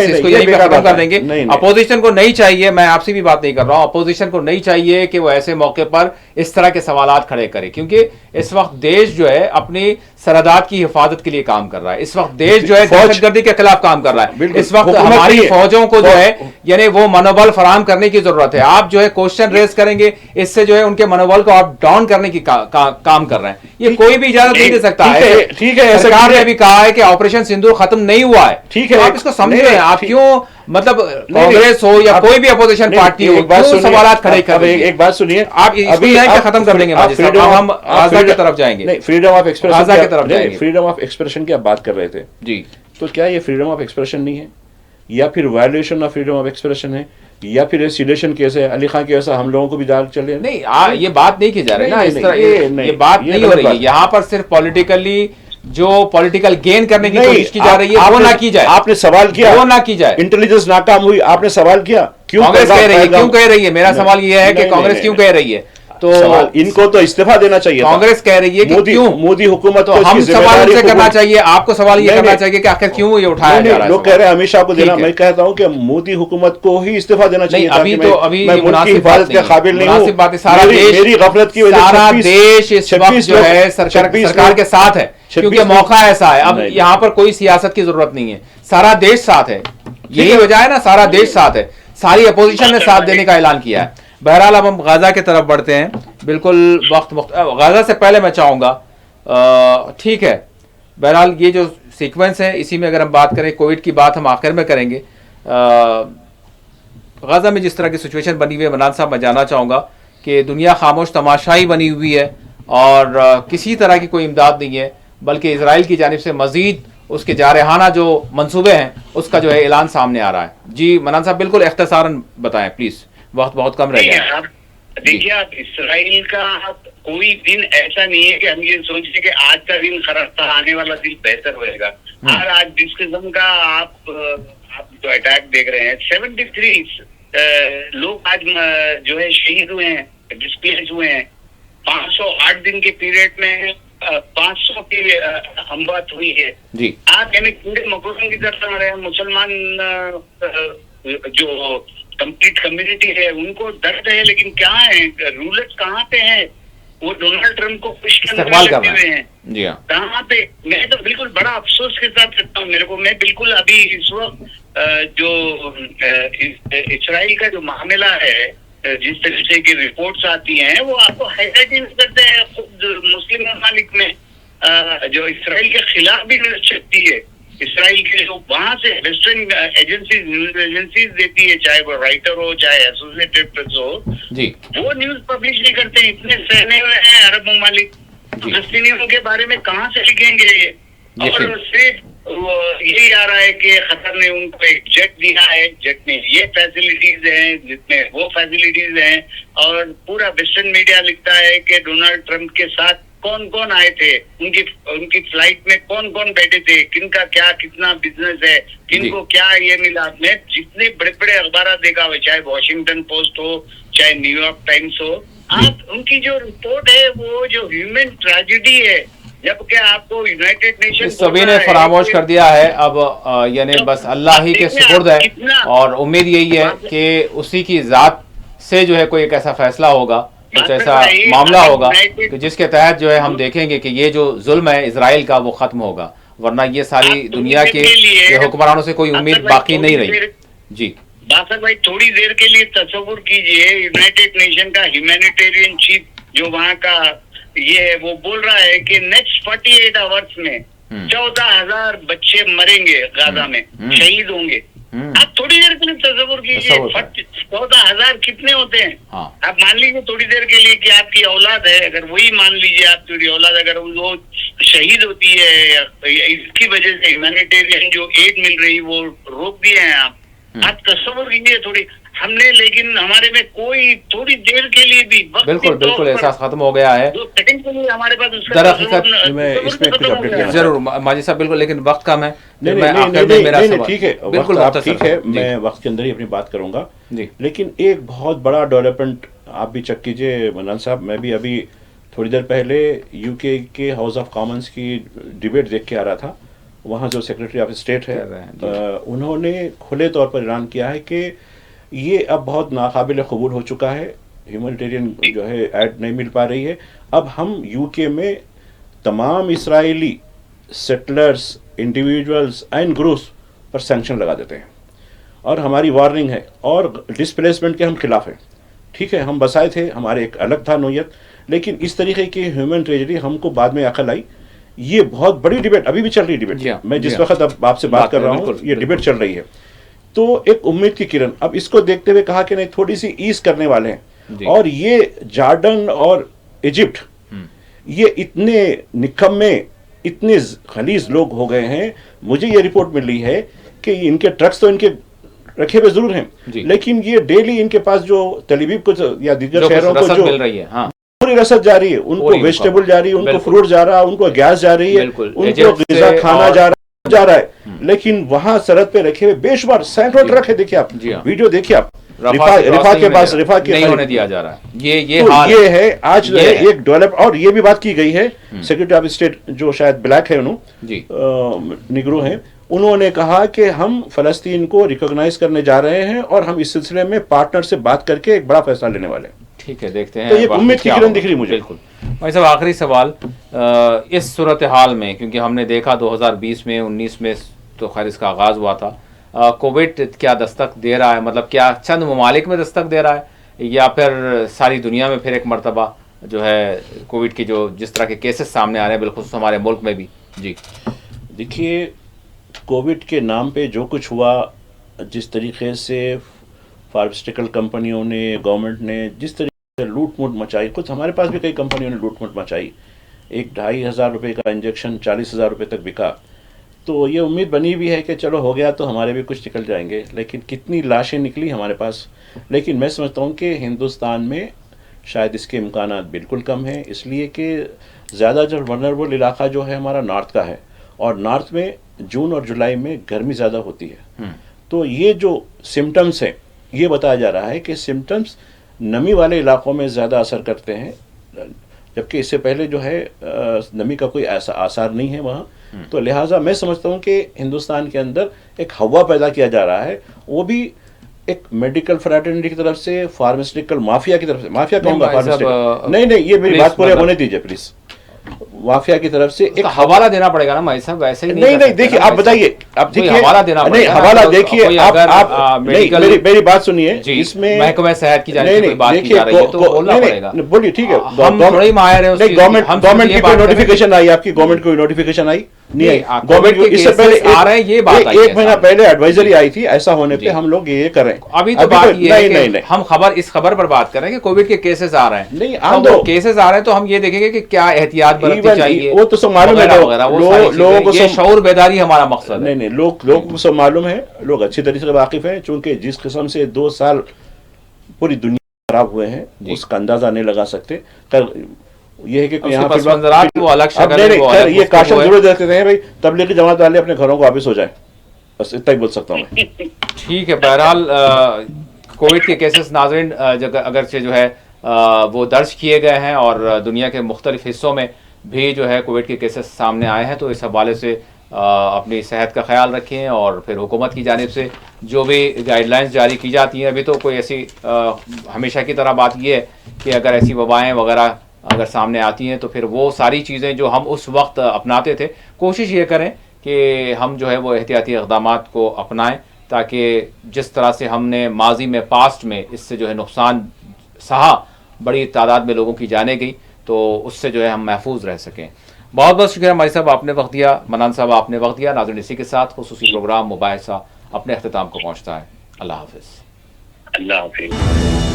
इसको यही पे खत्म कर देंगे। अपोजिशन को नहीं चाहिए, मैं आपसे भी बात नहीं कर रहा हूं, अपोजिशन को नहीं चाहिए कि वो ऐसे मौके पर इस तरह के सवालात खड़े करे, क्योंकि इस वक्त देश जो है अपनी सरहदात की हिफाजत के लिए काम कर रहा है। इस वक्त देश जो है दहशतगर्दी के खिलाफ काम कर रहा है। इस वक्त हमारी फौजों को जो है यानी वो मनोबल फराहम करने की जरूरत है। आप जो है क्वेश्चन रेज करेंगे, इससे जो है उनके मनोबल को आप डाउन करने की काम कर रहे हैं। ये कोई भी इजाजत नहीं दे सकता है। ठीक है, सरकार ने भी कहा है कि ऑपरेशन सिंदूर खत्म नहीं हुआ है। ठीक है, आप इसको समझ रहे हैं? आप क्यों मतलब कांग्रेस हो या कोई भी अपोजिशन पार्टी हो, क्यों सवालात खड़े कर रहे हैं? एक बात सुनिए, आप अभी खत्म कर देंगे, हम गाजा की तरफ जाएंगे। फ्रीडम ऑफ एक्सप्रेशन की तरफ जाएंगे। फ्रीडम ऑफ एक्सप्रेशन की आप बात कर रहे थे जी, तो क्या ये फ्रीडम ऑफ एक्सप्रेशन नहीं है, या फिर violation of freedom of expression है, या फिर सिलेशन केस है? अली खान के ऐसा हम लोगों को भी दाग चले नहीं, ये बात नहीं की जा रही ना, इस तरह ये बात नहीं हो रही है। यहाँ पर सिर्फ पॉलिटिकली जो पॉलिटिकल गेन करने की कोशिश की जा रही है वो ना की जाए। आपने सवाल किया, वो ना की जाए। इंटेलिजेंस नाकाम हुई, आपने सवाल किया क्यों कांग्रेस कह रही है, क्यों कह रही है? मेरा सवाल ये है कि कांग्रेस क्यों कह रही है? तो इनको तो इस्तीफा देना चाहिए। कांग्रेस कह रही है कि क्यों मोदी हुकूमत, तो हम सवाल से करना चाहिए, आपको सवाल ये करना चाहिए कि आखिर क्यों ये उठाया जा रहा है? लोग कह रहे हैं हमेशा को देना, मैं कहता हूं कि मोदी हुकूमत को ही इस्तीफा देना चाहिए। अभी तो अभी मुनासिब हिफाजत के काबिल नहीं हूं। बात है, सारा देश, मेरी गफलत की वजह से सारा देश इस वक्त जो है सरकार के साथ है, क्योंकि मौका ऐसा है। अब यहाँ पर कोई सियासत की जरूरत नहीं है, सारा देश साथ है। यही वजह है ना, सारा देश साथ है, सारी अपोजिशन ने साथ देने का ऐलान किया है। बहरहाल अब हम गाजा की तरफ बढ़ते हैं। बिल्कुल गाजा से पहले मैं चाहूंगा, ठीक है, बहरहाल ये जो सीक्वेंस है इसी में अगर हम बात करें, कोविड की बात हम आखिर में करेंगे। गाजा में जिस तरह की सिचुएशन बनी हुई है, मनान साहब, मैं जानना चाहूँगा कि दुनिया खामोश तमाशाई बनी हुई है और किसी तरह की कोई इमदाद नहीं है, बल्कि इजराइल की जानिब से मजीद उसके जारहाना जो मंसूबे हैं उसका जो है ऐलान सामने आ रहा है। जी मनान साहब, बिल्कुल इख्तिसारन बताएं प्लीज, वक्त बहुत कम रह गया। देखिए, आप इसराइल का कोई दिन ऐसा नहीं है कि हम ये सोचें कि आज का दिन खराब था, आने वाला दिन बेहतर होएगा। और आज जिस किस्म का आप जो अटैक देख रहे हैं, 73 लोग आज जो है शहीद हुए हैं, डिस्प्लेस हुए हैं। 508 दिन के पीरियड में 500 की अमवात हुई है जी। आप यानी कीड़े मकोड़ों की तरफ आ रहे हैं। मुसलमान जो कंप्लीट कम्युनिटी है उनको दर्द है, लेकिन क्या है, रूलर्स कहाँ पे हैं? वो डोनाल्ड ट्रम्प को खुश करने लगे हुए हैं जी। कहाँ पे? मैं तो बिल्कुल बड़ा अफसोस के साथ कहता हूँ, मेरे को, मैं बिल्कुल अभी इस वक्त जो इसराइल का जो मामला है, जिस तरीके की रिपोर्ट्स आती हैं, वो आपको हाईलाइट करते हैं। खुद मुस्लिम ममालिक में जो इसराइल के खिलाफ भी न्यूज छपती है, इसराइल के जो वहां से वेस्टर्न एजेंसीज, न्यूज एजेंसीज देती है, चाहे वो राइटर हो चाहे एसोसिएटेड प्रेस हो जी, वो न्यूज पब्लिश नहीं करते। इतने सहने हुए हैं अरब ममालिक, फलस्तीनियों के बारे में कहाँ से लिखेंगे? और सिर्फ यही आ रहा है कि कतर ने उनको एक जेट दिया है, जेट में ये फैसिलिटीज हैं, जिसमें वो फैसिलिटीज हैं, और पूरा वेस्टर्न मीडिया लिखता है कि डोनाल्ड ट्रंप के साथ कौन कौन आए थे, उनकी फ्लाइट में कौन कौन बैठे थे, किनका क्या कितना बिजनेस है, किनको क्या ये मिला। मैं जितने बड़े बड़े अखबार देखा हुआ, चाहे वॉशिंगटन पोस्ट हो चाहे न्यूयॉर्क टाइम्स हो, आप उनकी जो रिपोर्ट है वो जो ह्यूमन ट्रेजेडी है, जबकि आपको यूनाइटेड नेशन सभी ने फरामोश कर दिया है। अब यानी बस अल्लाह ही के सुपुर्द है, और उम्मीद यही है कि उसी की जात से जो है कोई एक ऐसा फैसला होगा, कुछ ऐसा मामला होगा कि जिसके तहत जो है हम देखेंगे कि ये जो जुल्म है इसराइल का वो खत्म होगा, वरना ये सारी दुनिया के हुक्मरानों से कोई उम्मीद बाकी नहीं रही जी। बासर भाई, थोड़ी देर के लिए तस्वुर कीजिए, यूनाइटेड नेशन का ह्यूमैनिटेरियन चीफ जो वहाँ का ये वो बोल रहा है कि नेक्स्ट 48 आवर्स में 14,000 बच्चे मरेंगे गाजा में, शहीद होंगे। आप थोड़ी देर के लिए तस्वुर कीजिए, 14,000 कितने होते हैं? आप मान लीजिए थोड़ी देर के लिए कि आपकी औलाद है, अगर वही मान लीजिए आपकी औलाद अगर वो शहीद होती है, इसकी वजह से ह्यूमैनिटेरियन जो एड मिल रही वो रोक दिए हैं आप तस्वुर कीजिए थोड़ी। हमने, लेकिन हमारे में कोई थोड़ी देर के लिए भी बिल्कुल एहसास खत्म हो गया है, सेकंड के लिए हमारे पास जरूर माजी साहब, बिल्कुल, लेकिन वक्त कम है। ठीक है, बिल्कुल ठीक है, मैं वक्त के अंदर ही अपनी बात करूंगा, लेकिन एक बहुत बड़ा डेवलपमेंट आप भी चेक कीजिए मनान साहब, मैं भी अभी थोड़ी देर पहले यूके के हाउस ऑफ कॉमन्स की डिबेट देख के आ रहा था। वहाँ जो सेक्रेटरी ऑफ स्टेट है उन्होंने खुले तौर पर ऐलान किया है कि ये अब बहुत नाकाबिल कबूल हो चुका है, ह्यूमैनिटेरियन जो है ऐड नहीं मिल पा रही है। अब हम यूके में तमाम Israeli settlers, individuals and groups पर सैंक्शन लगा देते हैं और हमारी वार्निंग है और डिस्प्लेसमेंट के हम खिलाफ हैं। ठीक है, हम बसाए थे, हमारे एक अलग था नोयत, लेकिन इस तरीके की ह्यूमन ट्रेजेडी हमको बाद में अकल आई। ये बहुत बड़ी डिबेट अभी भी चल रही डिबेट, मैं जिस वक्त अब आपसे बात कर रहा हूँ ये डिबेट चल रही है। तो एक उम्मीद की किरण, अब इसको देखते हुए कहा कि नहीं थोड़ी सी ईज करने वाले हैं। और ये जॉर्डन और इजिप्ट ये इतने निकम्मे, इतने खलीज लोग हो गए हैं। मुझे ये रिपोर्ट मिल रही है कि इनके ट्रक्स तो इनके रखे हुए जरूर हैं, लेकिन ये डेली इनके पास जो तलीबीब को या दीगर शहरों को जो मिल रही है, हाँ, पूरी रसद जा रही है, उनको वेजिटेबल जा रही है, उनको फ्रूट जा रहा है, उनको गैस जा रही है, उनको ग़िज़ा खाना जा रहा है। लेकिन वहां सरहद पे रखे हुए बेशुमार सैकड़ों ट्रक है। देखिए आप वीडियो देखिए, आप रिफा के पास रिफा के नहीं होने दिया जा रहा है। ये है आज एक डेवलप। और ये भी बात की गई है, सेक्रेटरी ऑफ स्टेट जो शायद ब्लैक है निग्रो है, उन्होंने कहा कि हम फलस्तीन को रिकॉग्नाइज करने जा रहे हैं और हम इस सिलसिले में पार्टनर से बात करके एक बड़ा फैसला लेने वाले हैं। ठीक है, देखते हैं। तो ये उम्मीद की किरण दिख रही मुझे। बिल्कुल भाई साहब, आखिरी सवाल, इस सूरत हाल में, क्योंकि हमने देखा 2020 में 19 में तो खैर इसका आगाज़ हुआ था, कोविड क्या दस्तक दे रहा है? मतलब क्या चंद ममालिक में दस्तक दे रहा है या फिर सारी दुनिया में फिर एक मरतबा जो है कोविड की जो जिस तरह के केसेस सामने आ रहे हैं, बिल्कुल हमारे मुल्क में भी? जी देखिए, कोविड के नाम पे जो कुछ हुआ, जिस तरीके से फार्मास्यूटिकल कंपनियों ने, गवर्नमेंट ने जिस तरीके से लूट मूट मचाई, कुछ हमारे पास भी कई कंपनियों ने लूट मूट मचाई, 1-2,500 रुपये का इंजेक्शन 40,000 रुपये तक बिका। तो ये उम्मीद बनी भी है कि चलो हो गया तो हमारे भी कुछ निकल जाएंगे, लेकिन कितनी लाशें निकली हमारे पास। लेकिन मैं समझता हूँ कि हिंदुस्तान में शायद इसके इम्कानात बिल्कुल कम हैं, इसलिए कि ज़्यादा जो वनरेबल इलाका जो है हमारा नॉर्थ का है, और नॉर्थ में जून और जुलाई में गर्मी ज़्यादा होती है। तो ये जो सिम्टम्स हैं, ये बताया जा रहा है कि सिम्टम्स नमी वाले इलाकों में ज़्यादा असर करते हैं, जबकि इससे पहले जो है नमी का कोई ऐसा आसार नहीं है वहाँ। तो लिहाजा मैं समझता हूँ कि हिंदुस्तान के अंदर एक हवा पैदा किया जा रहा है, वो भी एक मेडिकल फ्रैटर्निटी की तरफ से, फार्मास्यूटिकल माफिया की तरफ से। माफिया कहूँगा, फार्मास्यूटिकल नहीं, ये मेरी बात पूरी होने दीजिए प्लीज। माफिया की तरफ से एक हवाला देना पड़ेगा ना भाई साहब, वैसे ही नहीं देखिए, आप बताइए, आप देखिए हवाला देना नहीं, हवाला देखिए आप मेरी बात सुनिए। इसमें महकमा सेहत की जानिब से बात की जा रही है तो बोलना पड़ेगा। बोलिए, ठीक है, हम थोड़ी माहिर है। गवर्नमेंट की कोई नोटिफिकेशन आई? आपकी गवर्नमेंट कोई नोटिफिकेशन आई? नहीं आई। गवर्नमेंट को इससे पहले आ रहे हैं, ये बात एक महीना पहले एडवाइजरी आई थी, ऐसा होने पे हम लोग ये करें। अभी तो बात ये है कि हम इस खबर पर बात कर रहे हैं कि कोविड के केसेस आ रहे हैं। नहीं, केसेस आ रहे हैं तो हम ये देखेंगे कि क्या एहतियात बरतनी चाहिए, वो तो सब मालूम है लोगों को, ये शऊर बेदारी हमारा मकसद है। नहीं, लोगों को सब मालूम है, लोग अच्छी तरीके से वाकिफ हैं, चूंकि जिस किस्म से 2 साल पूरी दुनिया खराब हुए हैं उसका अंदाजा नहीं लगा सकते। ये है कि यहाँ पे वो अलग शक्ल, ये काशन जरूर देते हैं भाई, तबलीगी जमात वाले अपने घरों को वापस हो जाए, बस इतना ही बोल सकता हूँ मैं। ठीक है, बहरहाल कोविड के केसेस नाज़रीन अगर से जो है वो दर्ज किए गए हैं और दुनिया के मुख्तलिफ हिस्सों में भी जो है कोविड के केसेस सामने आए हैं, तो इस हवाले से अपनी सेहत का ख्याल रखें। और फिर हुकूमत की जानिब से जो भी गाइडलाइंस जारी की जाती हैं, अभी तो कोई ऐसी हमेशा की तरह बात ये है कि अगर ऐसी वबाएँ वगैरह अगर सामने आती हैं तो फिर वो सारी चीज़ें जो हम उस वक्त अपनाते थे, कोशिश ये करें कि हम जो है वो एहतियाती इक़दामात को अपनाएं, ताकि जिस तरह से हमने माजी में, पास्ट में इससे जो है नुकसान सहा, बड़ी तादाद में लोगों की जाने गई, तो उससे जो है हम महफूज रह सकें। बहुत बहुत शुक्रिया हमारी साहब, आपने वक्त दिया। मनान साहब, आपने वक्त दिया। नाज़रीन, इसी के साथ खुसूसी प्रोग्राम मुबाहिसा अपने अख्तिताम को पहुँचता है। अल्लाह हाफ़िज़। अल्लाह हाफ़िज़।